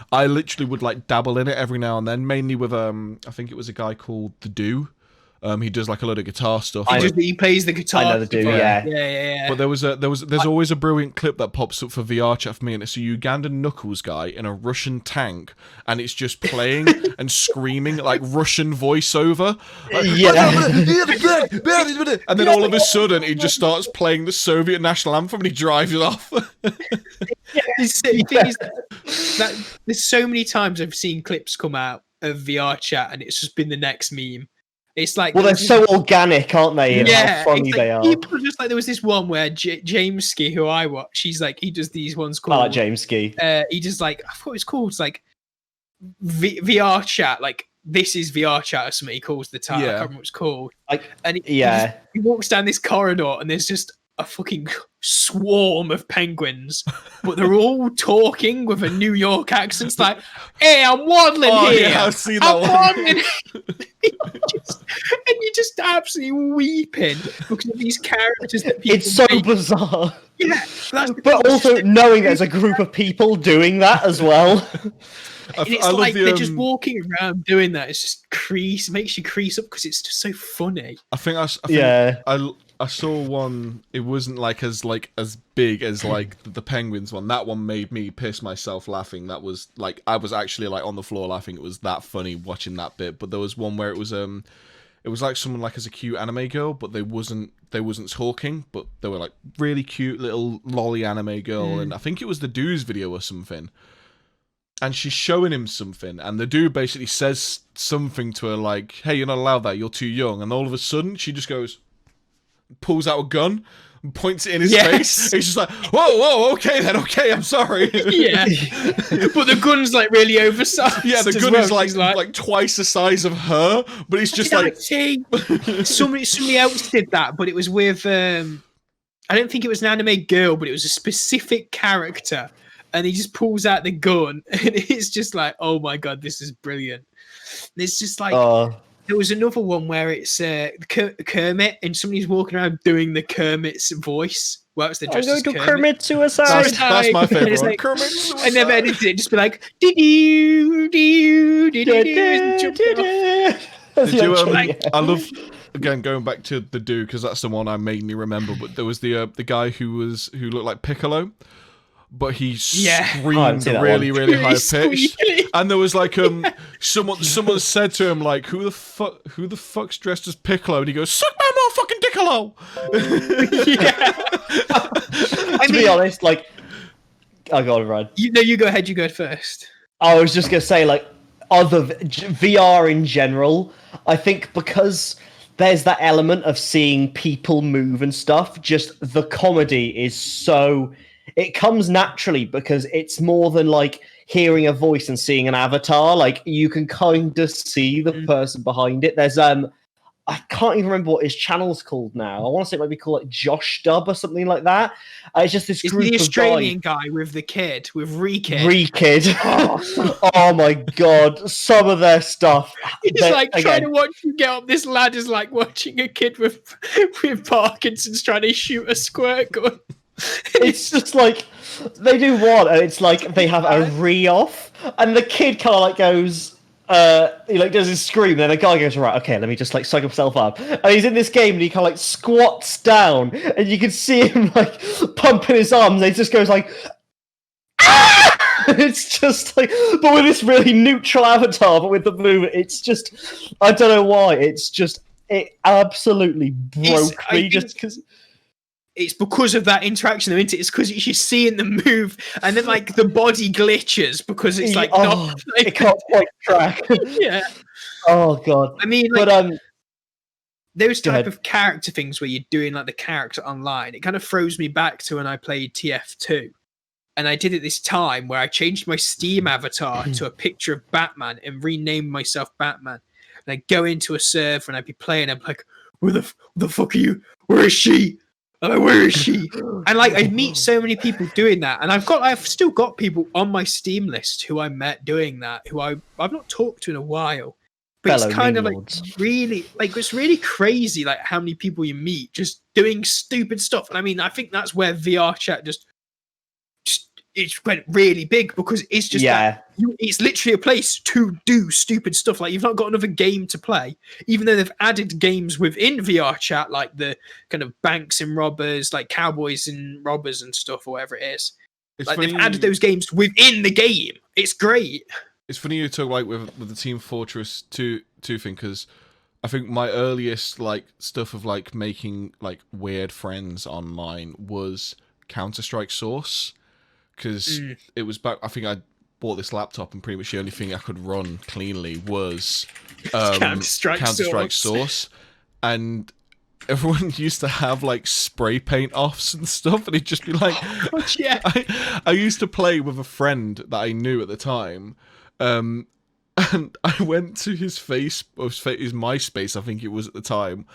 I literally would like dabble in it every now and then, mainly with I think it was a guy called The Do. He does like a lot of guitar stuff. He plays the guitar. I know The Do, yeah. But there's always a brilliant clip that pops up for VR chat for me, and it's a Ugandan Knuckles guy in a Russian tank, and it's just playing and screaming like Russian voiceover. Like, and then all of a sudden he just starts playing the Soviet national anthem and he drives it off. There's so many times I've seen clips come out of VR chat, and it's just been the next meme. It's like, well, they're so organic, aren't they? And how funny they are. People just like, there was this one where James Ski, who I watch, he does these ones called. I like James Ski. He does like, I thought it was called. It's like VR chat, like this is VR chat or something. He calls the title. I can't remember what it's called. Like, and he walks down this corridor, and there's just a fucking swarm of penguins, but they're all talking with a New York accent. It's like, hey, I'm waddling here. Yeah, I've seen that I'm one. waddling. And you're just absolutely weeping because of these characters that people It's so make. bizarre. Yeah, But also knowing there's a group of people doing that as well. And it's love like the, they're just walking around doing that. It's just makes you crease up because it's just so funny. I think Yeah. I saw one. It wasn't like as big as like the penguins one. That one made me piss myself laughing. That was like I was actually like on the floor laughing. It was that funny watching that bit. But there was one where it was like someone like as a cute anime girl, but they wasn't talking, but they were like really cute little lolly anime girl, and I think it was the dude's video or something. And she's showing him something, and the dude basically says something to her like, "Hey, you're not allowed that. You're too young." And all of a sudden, she just pulls out a gun, and points it in his face. He's just like, "Whoa, okay then, okay, I'm sorry." Yeah, but the gun's like really oversized. Yeah, the gun is like twice the size of her, but it's just like somebody else did that, but it was with I don't think it was an anime girl, but it was a specific character. And he just pulls out the gun, and it's just like, oh my god, this is brilliant. And it's just like, there was another one where it's Kermit, and somebody's walking around doing the Kermit's voice. Well, it's the dress as Kermit suicide. That's my favorite one. Like, Kermit suicide. I never edited it. Just be like, did you? Did you? I love again going back to the dude because that's the one I mainly remember. But there was the guy who looked like Piccolo. But he screamed really, really high pitched, and there was like someone said to him like, "Who the fuck's dressed as Piccolo?" And he goes, "Suck my motherfucking Piccolo." To be honest, like, oh god, Ryan. You go ahead. You go first. I was just gonna say, like, other VR in general, I think because there's that element of seeing people move and stuff. Just the comedy is so. It comes naturally because it's more than like hearing a voice and seeing an avatar. Like you can kind of see the person behind it. There's I can't even remember what his channel's called now. I want to say it might be called like Josh Dub or something like that. It's just this group the of Australian guy with the kid with Rekid. Oh my god, some of their stuff. It's like trying to watch you get up this ladder is like watching a kid with Parkinson's trying to shoot a squirt gun. It's just like they do one, and it's like they have a re-off, and the kid kind of like goes, he like does his scream, and then the guy goes, right, okay, let me just like psych himself up, and he's in this game, and he kind of like squats down, and you can see him like pumping his arms, and he just goes like, ah! It's just like, but with this really neutral avatar, but with the movement, it's just, I don't know why, it absolutely broke me just because. It's because of that interaction, isn't it? It's because you're seeing them move, and then like the body glitches because it's like not. Like, it can't quite track. Yeah. Oh god. I mean, like, but those type of character things where you're doing like the character online, it kind of throws me back to when I played TF2, and I did it this time where I changed my Steam avatar to a picture of Batman and renamed myself Batman. And I go into a server and I'd be playing. I'm like, where the fuck are you? Where is she? I'm like, where is she? And like, I meet so many people doing that, and I've still got people on my Steam list who I met doing that, who I've not talked to in a while. But it's kind of like really, like it's really crazy, like how many people you meet just doing stupid stuff. And I mean, I think that's where VR chat just it went really big because it's just it's literally a place to do stupid stuff. Like you've not got another game to play, even though they've added games within VR chat, like the kind of banks and robbers, like cowboys and robbers and stuff, or whatever it is. It's like they've added those games within the game. It's great. It's funny you talk like with the Team Fortress 2 thing, because I think my earliest like stuff of like making like weird friends online was Counter-Strike Source. Because it was back, I think I bought this laptop and pretty much the only thing I could run cleanly was Counter-Strike Source. And everyone used to have like spray paint offs and stuff, and it'd just be like, I used to play with a friend that I knew at the time, and I went to his MySpace, I think it was at the time,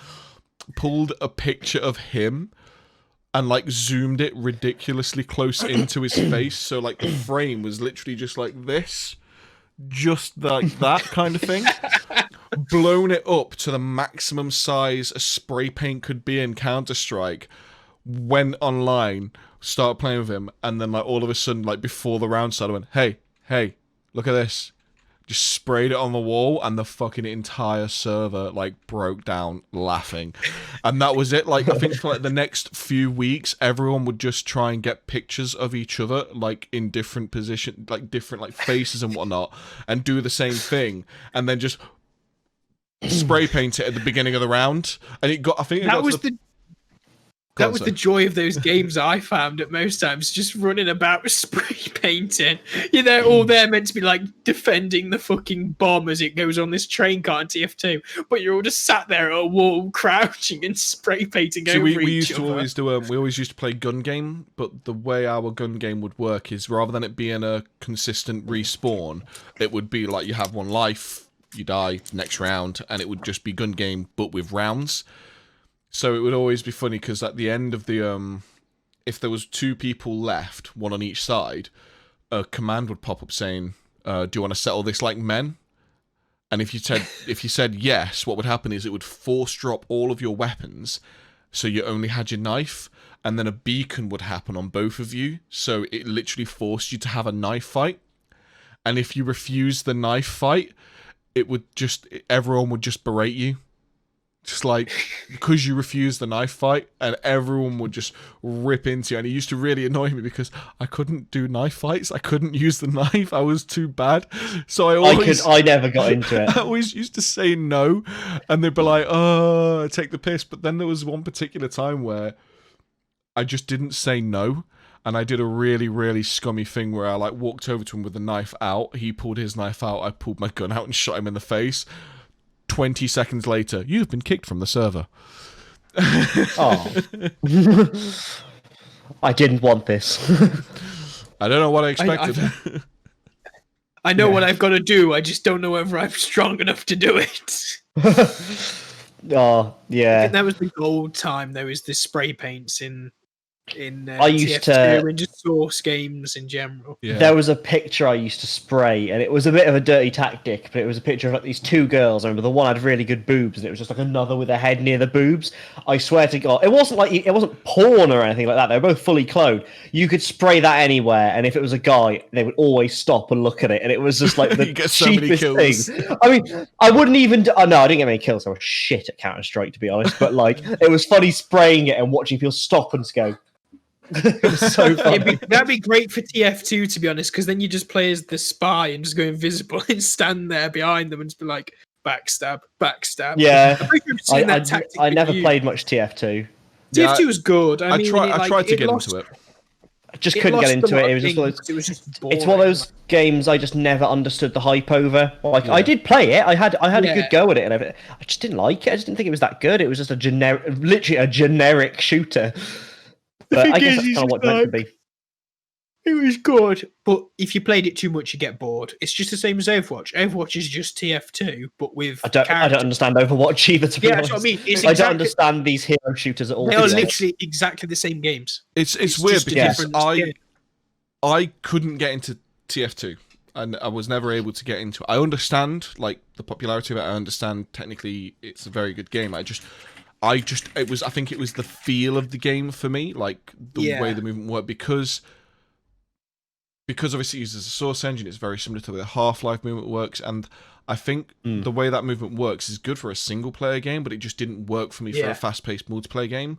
pulled a picture of him, and like zoomed it ridiculously close into his face, so like the frame was literally just like this, just like that kind of thing. Blown it up to the maximum size a spray paint could be in Counter-Strike, went online, started playing with him, and then like all of a sudden, like before the round started, I went, hey, look at this. Just sprayed it on the wall, and the fucking entire server like broke down laughing. And that was it. Like, I think for like the next few weeks, everyone would just try and get pictures of each other, like in different positions, like different like faces and whatnot, and do the same thing, and then just spray paint it at the beginning of the round. And it got, I think it That got was to the That was the joy of those games I found at most times, just running about spray painting. You're there, all there meant to be like defending the fucking bomb as it goes on this train car in TF2, but you're all just sat there at a wall, crouching and spray painting over we each used other. to always do we always used to play gun game, but the way our gun game would work is rather than it being a consistent respawn, it would be like you have one life, you die, next round, and it would just be gun game but with rounds. So it would always be funny because at the end of the if there was two people left, one on each side, a command would pop up saying, "Do you want to settle this like men?" And if you said yes, what would happen is it would force drop all of your weapons, so you only had your knife, and then a beacon would happen on both of you, so it literally forced you to have a knife fight. And if you refused the knife fight, everyone would just berate you. Just like, because you refused the knife fight, and everyone would just rip into you. And it used to really annoy me because I couldn't do knife fights. I couldn't use the knife. I was too bad. So I never got into it. I always used to say no, and they'd be like, "Oh, take the piss." But then there was one particular time where I just didn't say no, and I did a really, really scummy thing where I like walked over to him with the knife out. He pulled his knife out. I pulled my gun out and shot him in the face. 20 seconds later, you've been kicked from the server. Oh. I didn't want this. I don't know what I expected. I know what I've got to do. I just don't know whether I'm strong enough to do it. Oh, yeah. I think that was the gold time. There was the spray paints in I used TF2 to and just Source games in general. Yeah. There was a picture I used to spray, and it was a bit of a dirty tactic, but it was a picture of like these two girls. I remember the one had really good boobs, and it was just like another with a head near the boobs. I swear to God, it wasn't porn or anything like that. They were both fully clothed. You could spray that anywhere, and if it was a guy, they would always stop and look at it, and it was just like the You get so many cheapest kills. thing. I mean, I wouldn't even. No, I didn't get many kills. I was shit at Counter-Strike, to be honest. But like, it was funny spraying it and watching people stop and just go. It was so funny. That'd be great for TF2, to be honest, because then you just play as the spy and just go invisible and stand there behind them and just be like, backstab. Yeah, I never played much TF2. TF2 was good. I tried to get into it. I just couldn't get into it. It was just boring. It's one of those games I just never understood the hype over. Like, I did play it. I had a good go at it, and I just didn't like it. I just didn't think it was that good. It was just literally a generic shooter. But I guess that's kind of what it's meant to be. It was good, but if you played it too much, you get bored. It's just the same as Overwatch. Overwatch is just TF2, but with I don't understand Overwatch either, to be honest. That's what I mean. I don't understand these hero shooters at all. They are literally exactly the same games. It's weird because different I couldn't get into TF2, and I was never able to get into it. I understand like the popularity of it. I understand technically it's a very good game. I think it was the feel of the game for me, like the way the movement worked, because obviously it uses a Source engine. It's very similar to the Half-Life movement works, and I think the way that movement works is good for a single player game, but it just didn't work for me for a fast-paced multiplayer game.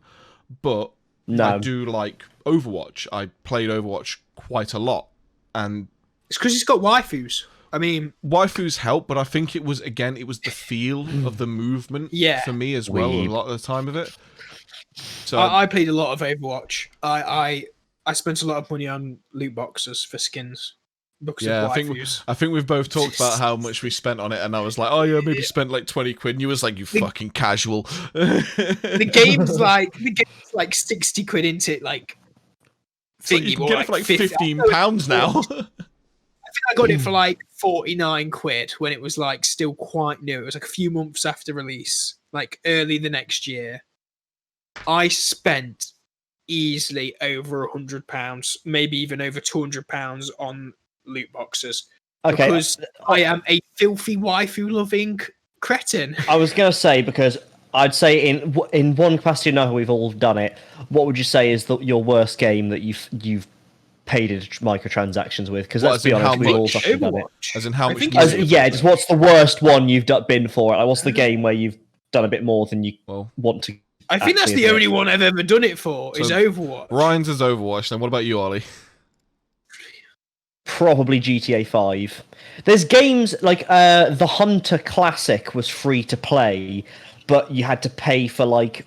But I do like Overwatch. I played Overwatch quite a lot, and it's because it's got waifus. I mean, waifus help, but I think it was the feel of the movement for me as well. A lot of the time of it. So I played a lot of Overwatch. I spent a lot of money on loot boxes for skins. I think we've both talked about how much we spent on it, and I was like, oh yeah, maybe spent like 20 quid. And you was like, you fucking casual. The game's like 60 quid into it, like thingy. You can get it for like £15 now. I got it for like 49 quid when it was like still quite new. It was like a few months after release, like early the next year. I spent easily over £100, maybe even over £200 on loot boxes. Okay, Because I am a filthy waifu-loving cretin. I was going to say, because I'd say in one capacity or another, we've all done it. What would you say is your worst game that you've paid in microtransactions with? Because let's be honest, we've all fucking done it. As in how I much think money? Yeah, just what's the worst one you've been for? Like, what's the game where you've done a bit more than you want to? I think that's the only one I've ever done it for, is Overwatch. Ryan's is Overwatch. Then what about you, Ollie? Probably GTA 5. There's games like the Hunter Classic was free to play, but you had to pay for like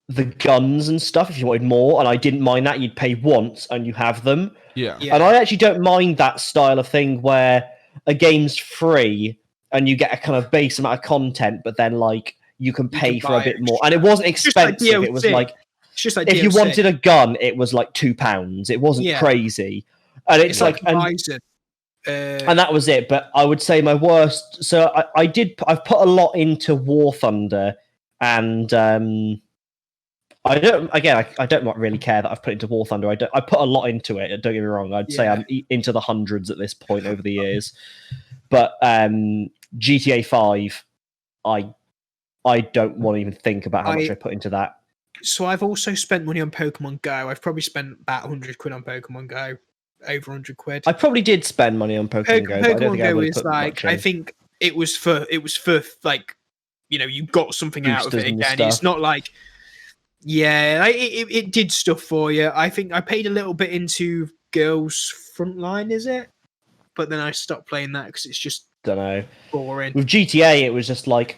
the guns and stuff if you wanted more, and I didn't mind that. You'd pay once and you have them. Yeah. And I actually don't mind that style of thing where a game's free and you get a kind of base amount of content, but then like you can pay for a bit more. And it wasn't expensive. It was like, it's just like if you wanted a gun, it was like £2. It wasn't crazy. And it's like and that was it. But I would say my worst. So I've put a lot into War Thunder, and I don't really care that I've put into War Thunder. I put a lot into it. Don't get me wrong. I'd say I'm into the hundreds at this point over the years. But GTA 5, I don't want to even think about how much I put into that. So I've also spent money on Pokemon Go. I've probably spent about 100 quid on Pokemon Go. Over 100 quid. I probably did spend money on Pokemon Go. But I don't think I is like, I think it was for like, you know, you got something out of it again. It's not like, it did stuff for you. I think I paid a little bit into Girls Frontline, is it? But then I stopped playing that because it's just boring. With GTA, it was just like,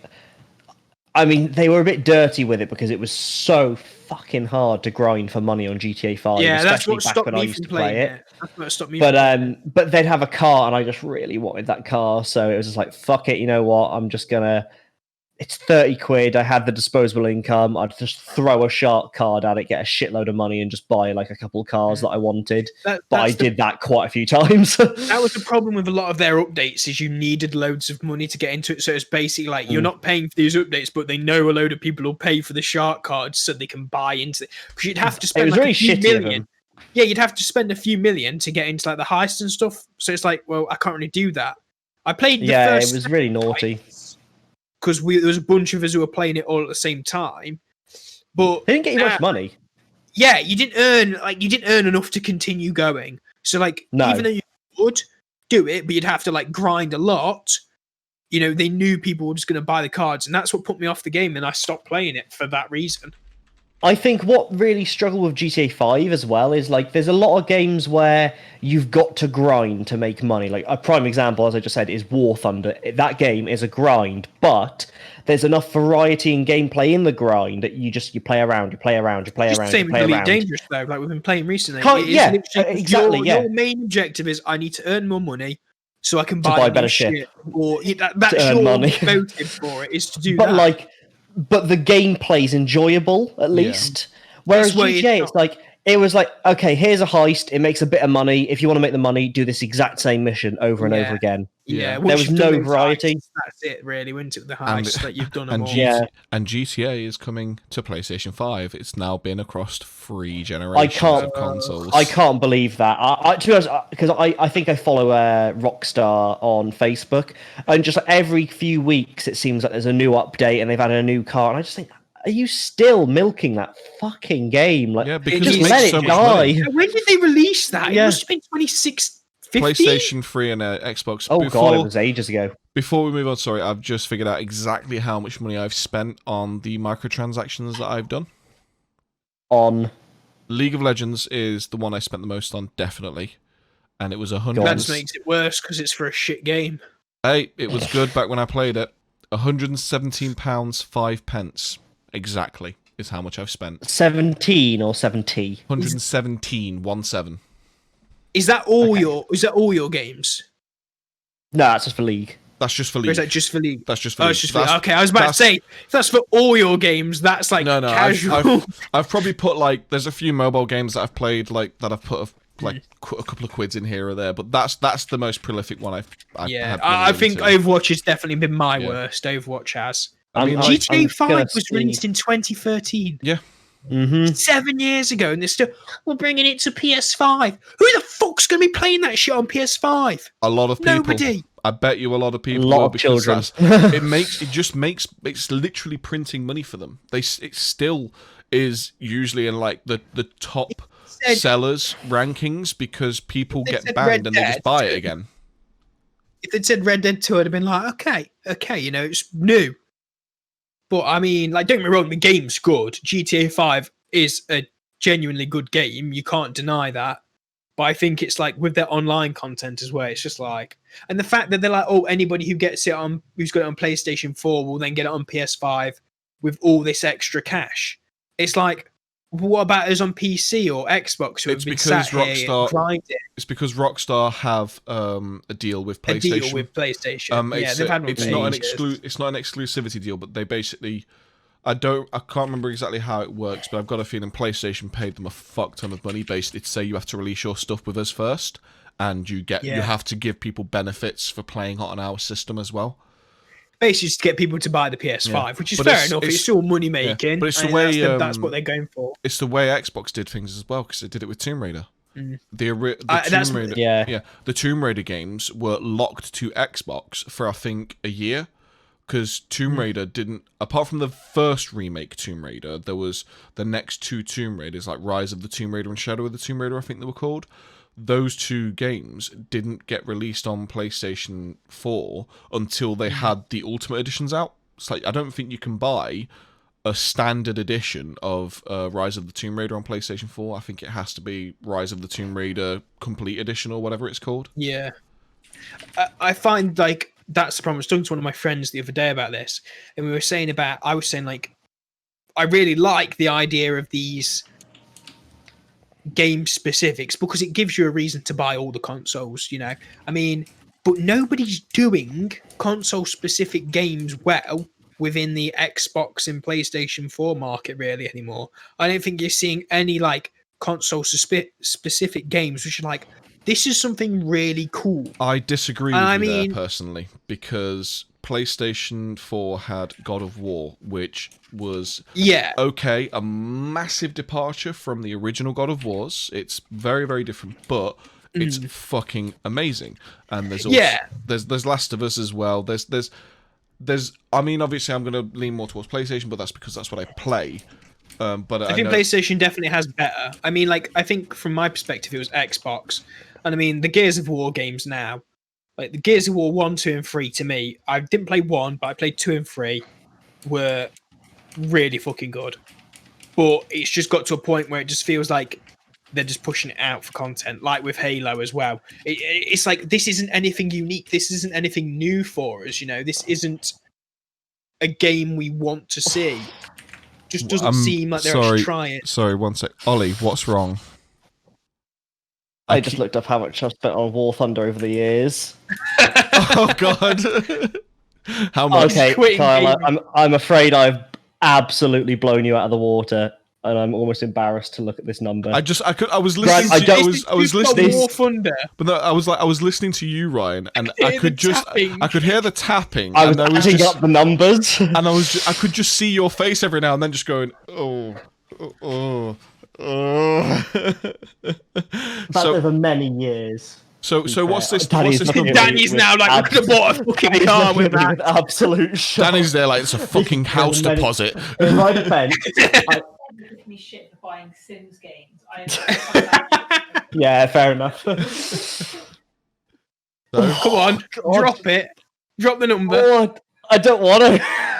I mean, they were a bit dirty with it because it was so fucking hard to grind for money on GTA 5. Yeah, that's what back stopped when me I used from to play playing it. That's what stopped me. But they'd have a car, and I just really wanted that car, so it was just like, fuck it, you know what? I'm just gonna. It's 30 quid. I had the disposable income. I'd just throw a shark card at it, get a shitload of money, and just buy like a couple of cars that I wanted. But I did that quite a few times. That was the problem with a lot of their updates, is you needed loads of money to get into it. So it's basically like you're not paying for these updates, but they know a load of people will pay for the shark cards so they can buy into it. Because you'd have to spend like a few million. Yeah, you'd have to spend a few million to get into like the heist and stuff. So it's like, well, I can't really do that. I played the first. It was really naughty. Because there was a bunch of us who were playing it all at the same time, but they didn't get you much money. Yeah, you didn't earn enough to continue going. So like, even though you would do it, but you'd have to like grind a lot. You know, they knew people were just going to buy the cards, and that's what put me off the game. And I stopped playing it for that reason. I think what really struggled with GTA 5 as well is like there's a lot of games where you've got to grind to make money. Like a prime example, as I just said, is War Thunder. That game is a grind, but there's enough variety in gameplay in the grind that you play around, you play around. Same as Elite Dangerous though, like we've been playing recently. Exactly. Your main objective is I need to earn more money so I can buy better shit. Or that's your motive for it, is to do that. But the gameplay's enjoyable, at least. Whereas GTA, it's like, it was like, okay, here's a heist. It makes a bit of money. If you want to make the money, do this exact same mission over and over again. Yeah, there was no variety. That's it, really, wasn't it? With the heist that you've done. And GTA is coming to PlayStation 5. It's now been across 3 generations of consoles. I can't believe that. To be honest, because I think I follow Rockstar on Facebook, and just every few weeks it seems like there's a new update and they've added a new car, and I just think, are you still milking that fucking game? Like, because just it let makes it so die. much money. When did they release that? It must have been 2016. PlayStation 3 and Xbox. Oh god, it was ages ago. Before we move on, sorry, I've just figured out exactly how much money I've spent on the microtransactions that I've done. On League of Legends is the one I spent the most on, definitely. And it was 100. That just makes it worse because it's for a shit game. Hey, it was good back when I played it. £117 5 pence. Exactly is how much I've spent. 17 or 70? 117 17. Is that all your games? No, that's just for League. That's just for League. Or is that just for League? That's just for League. It's just for League. Okay, I was about to say, if that's for all your games, that's like casual. I've probably put like, there's a few mobile games that I've played like that I've put like a couple of quids in here or there, but that's the most prolific one I've I think Overwatch has definitely been my worst. Overwatch has. I mean, GTA 5 was released in 2013. Yeah. Mm-hmm. 7 years ago, and they're still, we're bringing it to PS5. Who the fuck's going to be playing that shit on PS5? A lot of people. Nobody. I bet you a lot of people. A lot will, of because children. it's literally printing money for them. It still is usually in like the top sellers rankings because people get banned and they just buy it again. If they'd said Red Dead 2, I'd have been like, okay, you know, it's new. But I mean, like, don't get me wrong, the game's good. GTA 5 is a genuinely good game. You can't deny that. But I think it's like with their online content as well, it's just like, and the fact that they're like, oh, anybody who gets it on, who's got it on PlayStation 4 will then get it on PS5 with all this extra cash. It's like, what about us on PC or Xbox who have been sat here grinding? It's because Rockstar have a deal with PlayStation. A deal with PlayStation. Yeah, they've had one it's for not ages. It's not an exclusivity deal, but they basically. I can't remember exactly how it works, but I've got a feeling PlayStation paid them a fuck ton of money basically to say you have to release your stuff with us first, and you have to give people benefits for playing on our system as well. Basically, just to get people to buy the PS5, which is fair enough. It's still money making. Yeah. But it's the way that's what they're going for. It's the way Xbox did things as well, because they did it with Tomb Raider. Mm. The Tomb Raider games were locked to Xbox for I think a year. Because Tomb Raider didn't, apart from the first remake Tomb Raider, there was the next two Tomb Raiders, like Rise of the Tomb Raider and Shadow of the Tomb Raider, I think they were called. Those two games didn't get released on PlayStation 4 until they had the Ultimate Editions out. It's like, I don't think you can buy a standard edition of Rise of the Tomb Raider on PlayStation 4. I think it has to be Rise of the Tomb Raider Complete Edition or whatever it's called. Yeah. I find, like, that's the problem. I was talking to one of my friends the other day about this, and I was saying like, I really like the idea of these game specifics because it gives you a reason to buy all the consoles, you know. I mean, but nobody's doing console specific games well within the Xbox and PlayStation 4 market really anymore. I don't think you're seeing any like console specific games which are like, this is something really cool. I disagree with you there personally, because PlayStation 4 had God of War, which was okay, a massive departure from the original God of Wars. It's very, very different, but it's fucking amazing. And there's also, there's Last of Us as well. There's I mean, obviously I'm going to lean more towards PlayStation, but that's because that's what I play. But I think PlayStation definitely has better. I mean, like, I think from my perspective, it was Xbox. And I mean, the Gears of War games now, like the Gears of War 1, 2, and 3 to me, I didn't play 1, but I played 2 and 3, were really fucking good. But it's just got to a point where it just feels like they're just pushing it out for content, like with Halo as well. It's like, this isn't anything unique. This isn't anything new for us, you know? This isn't a game we want to see. Just doesn't seem like they're actually trying. Sorry, one sec. Ollie, what's wrong? I just looked up how much I've spent on War Thunder over the years. Oh God! How much? Okay, Kyle, I'm afraid I've absolutely blown you out of the water, and I'm almost embarrassed to look at this number. I was listening. I was listening. War Thunder. But no, I was listening to you, Ryan, and I could hear the tapping. I was adding up the numbers, and I could just see your face every now and then, just going, oh. That's over many years. So what's this? Danny's now like, we could have bought a fucking car with that. Absolute shock. Danny's there like, it's a fucking house deposit. In my defense, give me shit for buying Sims games. Yeah, fair enough. Come on, drop it. Drop the number. Oh, I don't want to.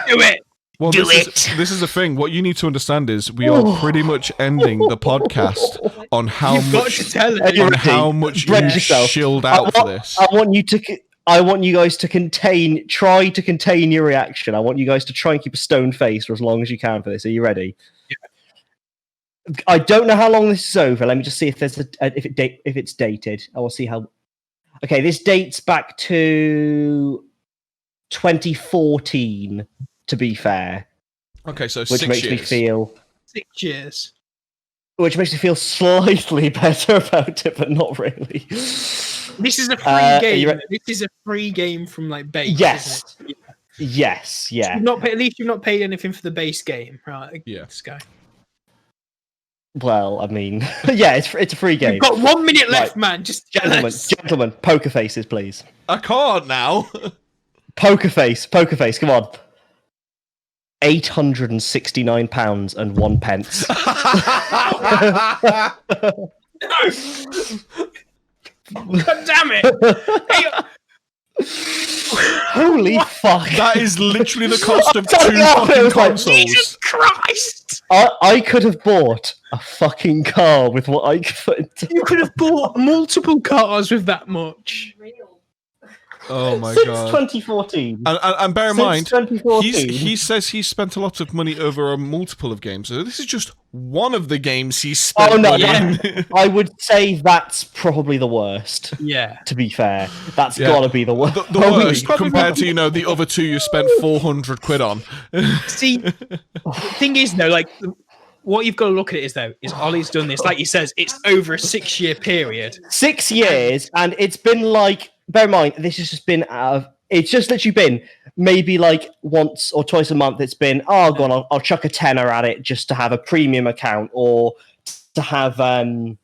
Do it. Well, this is the thing. What you need to understand is we are pretty much ending the podcast on how much you chilled out for this. I want you guys to try to contain your reaction. I want you guys to try and keep a stone face for as long as you can for this. Are you ready? Yeah. I don't know how long this is over. Let me just see if there's if it's dated. I will see how. Okay, this dates back to 2014. To be fair. Okay, so which makes me feel 6 years. Which makes me feel slightly better about it, but not really. This is a free game. This is a free game from like base. Yes. Isn't it? Yes. Yeah. At least you've not paid anything for the base game, right? Yeah. This guy. Well, I mean, yeah, it's a free game. You've got 1 minute left, Right. man. Just tell us. Gentlemen, poker faces, please. I can't now. Poker face, come on. £869 and 1 pence. God damn it! Hey, Holy fuck! That is literally the cost of Sorry, 2 yeah, it fucking was like, consoles. Jesus Christ! I could have bought a fucking car with what I could put into. You could have bought multiple cars with that much. Real. Oh my Since god. 2014. And bear in mind, 2014. he says he spent a lot of money over a multiple of games. So this is just one of the games he spent money in. I would say that's probably the worst. Yeah. To be fair, that's Yeah. gotta be the worst. The worst compared to, the other 2 you spent 400 quid on. See, the thing is, though, like, what you've got to look at it is, though, is Ollie's done this. Like he says, it's over a 6-year period. 6 years, and it's been like, bear in mind, this has just been it's just literally been maybe like once or twice a month. It's been, oh, go on, I'll chuck a tenner at it just to have a premium account, or to have, I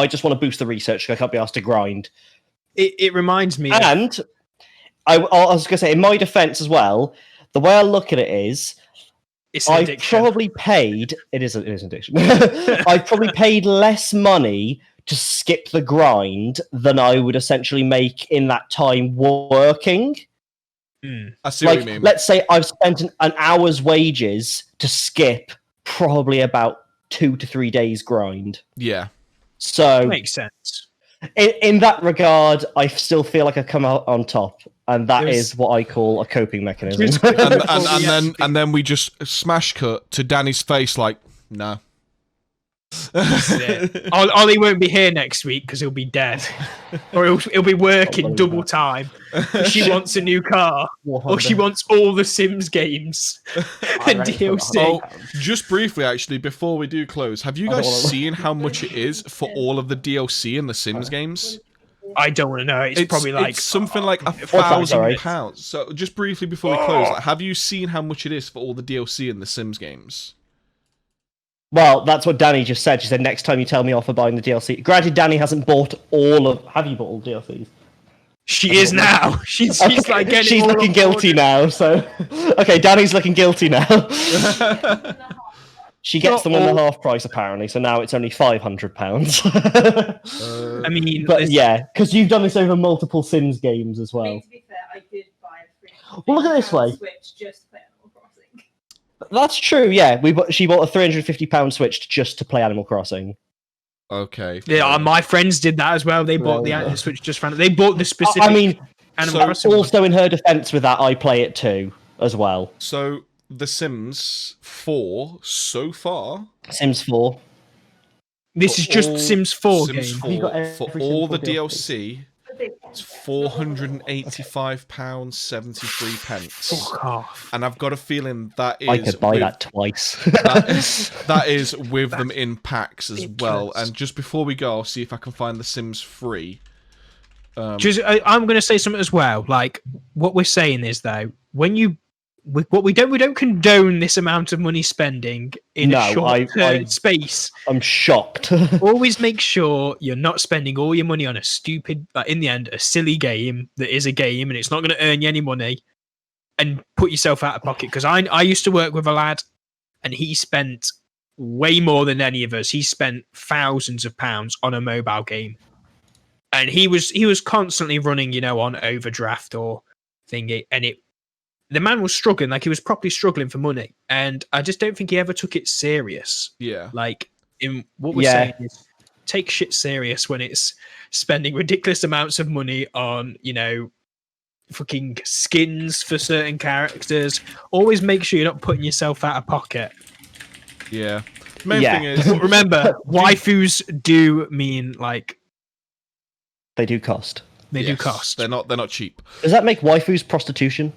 just want to boost the research because I can't be asked to grind. It reminds me. And I was going to say, in my defense as well, the way I look at it is, It's an I addiction. probably paid. It is an addiction. I probably paid less money to skip the grind than I would essentially make in that time working. I see what you Like, mean. let's say I've spent an hour's wages to skip probably about 2 to 3 days grind. Yeah. So Makes sense. in that regard, I still feel like I've come out on top, and that There's- is what I call a coping mechanism. And then we just smash cut to Danny's face like, no. That's it. Ollie won't be here next week because he'll be dead, or he'll be working double time. She wants a new car, or she wants all the Sims games and DLC. Oh, just briefly, actually, before we do close, have you I don't guys wanna- seen how much it is for all of the DLC in the Sims games? I don't want to know. It's probably like it's something like that, £1,000. sorry? So just briefly before we close, like, have you seen how much it is for all the DLC in the Sims games? Well, that's what Danny just said. She said, next time you tell me off for buying the DLC. Granted, Danny hasn't bought all of... Have you bought all the DLCs? she is now. She's like getting. She's all looking on guilty board. now, so... Okay, Danny's looking guilty now. She gets Not them in all- the half price, apparently, so now it's only £500. I mean, But there's- yeah, because you've done this over multiple Sims games as I well. mean, to be fair, I did buy a Well, look at this way. Switch just to play Animal Crossing. That's true, yeah. She bought a £350 Switch just to play Animal Crossing. Okay. Yeah, my friends did that as well. They bought the Switch just for. They bought the specific. I mean, Animal Crossing. also in her defense with that, I play it too, as well. So, The Sims 4, so far... Sims 4. This is just all Sims 4 Sims game. 4, You got for every all Sims the 4 DLC, The big one. it's £485.73. Fuck off. And I've got a feeling that is... I could buy with- that twice. that is with them in packs as well. ridiculous. And just before we go, I'll see if I can find The Sims 3. I'm going to say something as well. Like what we're saying is though, when you we don't condone this amount of money spending in a short space. I'm shocked. Always make sure you're not spending all your money on a stupid, in the end, a silly game that is a game and it's not going to earn you any money, and put yourself out of pocket. Because I used to work with a lad, and he spent way more than any of us. He spent thousands of pounds on a mobile game, and he was constantly running, on overdraft or thingy, and the man was struggling, like he was properly struggling for money, and I just don't think he ever took it serious. Yeah. Like in what we're saying is take shit serious when it's spending ridiculous amounts of money on, fucking skins for certain characters. Always make sure you're not putting yourself out of pocket. Yeah. Main Yeah. thing is... But remember, waifus do mean They do cost. they do Yes, cost. They're not cheap. Does that make waifus prostitution?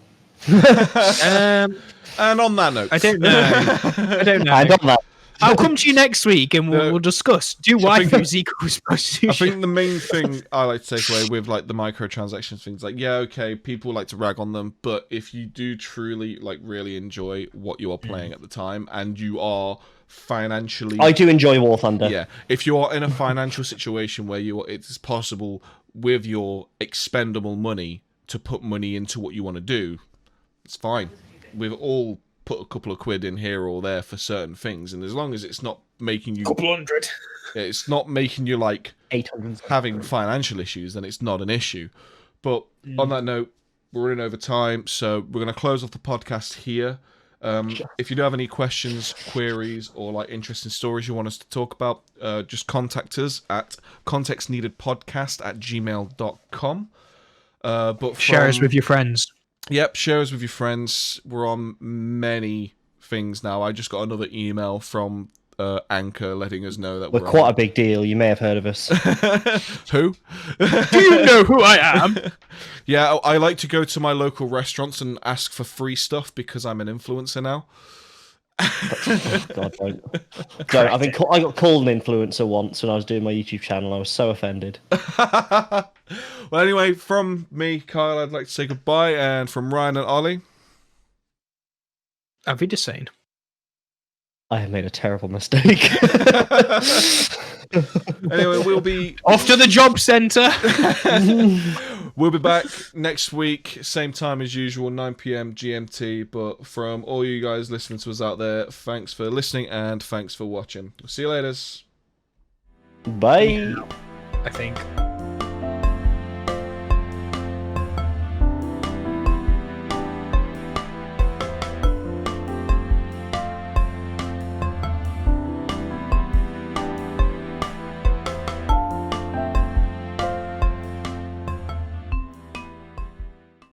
Um, And on that note... I don't know. I don't know. And on that, I'll come to you next week and we'll discuss. Do waifus equals I prostitution? think the main thing I like to take away with like the microtransactions things, like yeah, okay, people like to rag on them, but if you do truly like really enjoy what you are playing at the time, and you are financially, I do enjoy War Thunder. yeah, if you are in a financial situation where it's possible with your expendable money to put money into what you want to do, it's fine. We've all put a couple of quid in here or there for certain things, and as long as it's not making you Couple hundred. it's not making you like 800. having financial issues, then it's not an issue. But on that note, we're running over time, so we're going to close off the podcast here. If you do have any questions, queries, or like interesting stories you want us to talk about, just contact us at contextneededpodcast@gmail.com. But Share us with your friends. Yep, share us with your friends. We're on many things now. I just got another email from Anchor letting us know that We're quite a big deal. You may have heard of us. Who? Do you know who I am? Yeah, I like to go to my local restaurants and ask for free stuff because I'm an influencer now. Oh, God, don't. I got called an influencer once when I was doing my YouTube channel. I was so offended. Well, anyway, from me, Kyle, I'd like to say goodbye, and from Ryan and Ollie, Auf Wiedersehen. I have made a terrible mistake. Anyway, we'll be off to the job centre. We'll be back next week, same time as usual, 9 p.m. GMT. But from all you guys listening to us out there, thanks for listening and thanks for watching. See you later. Bye. I think.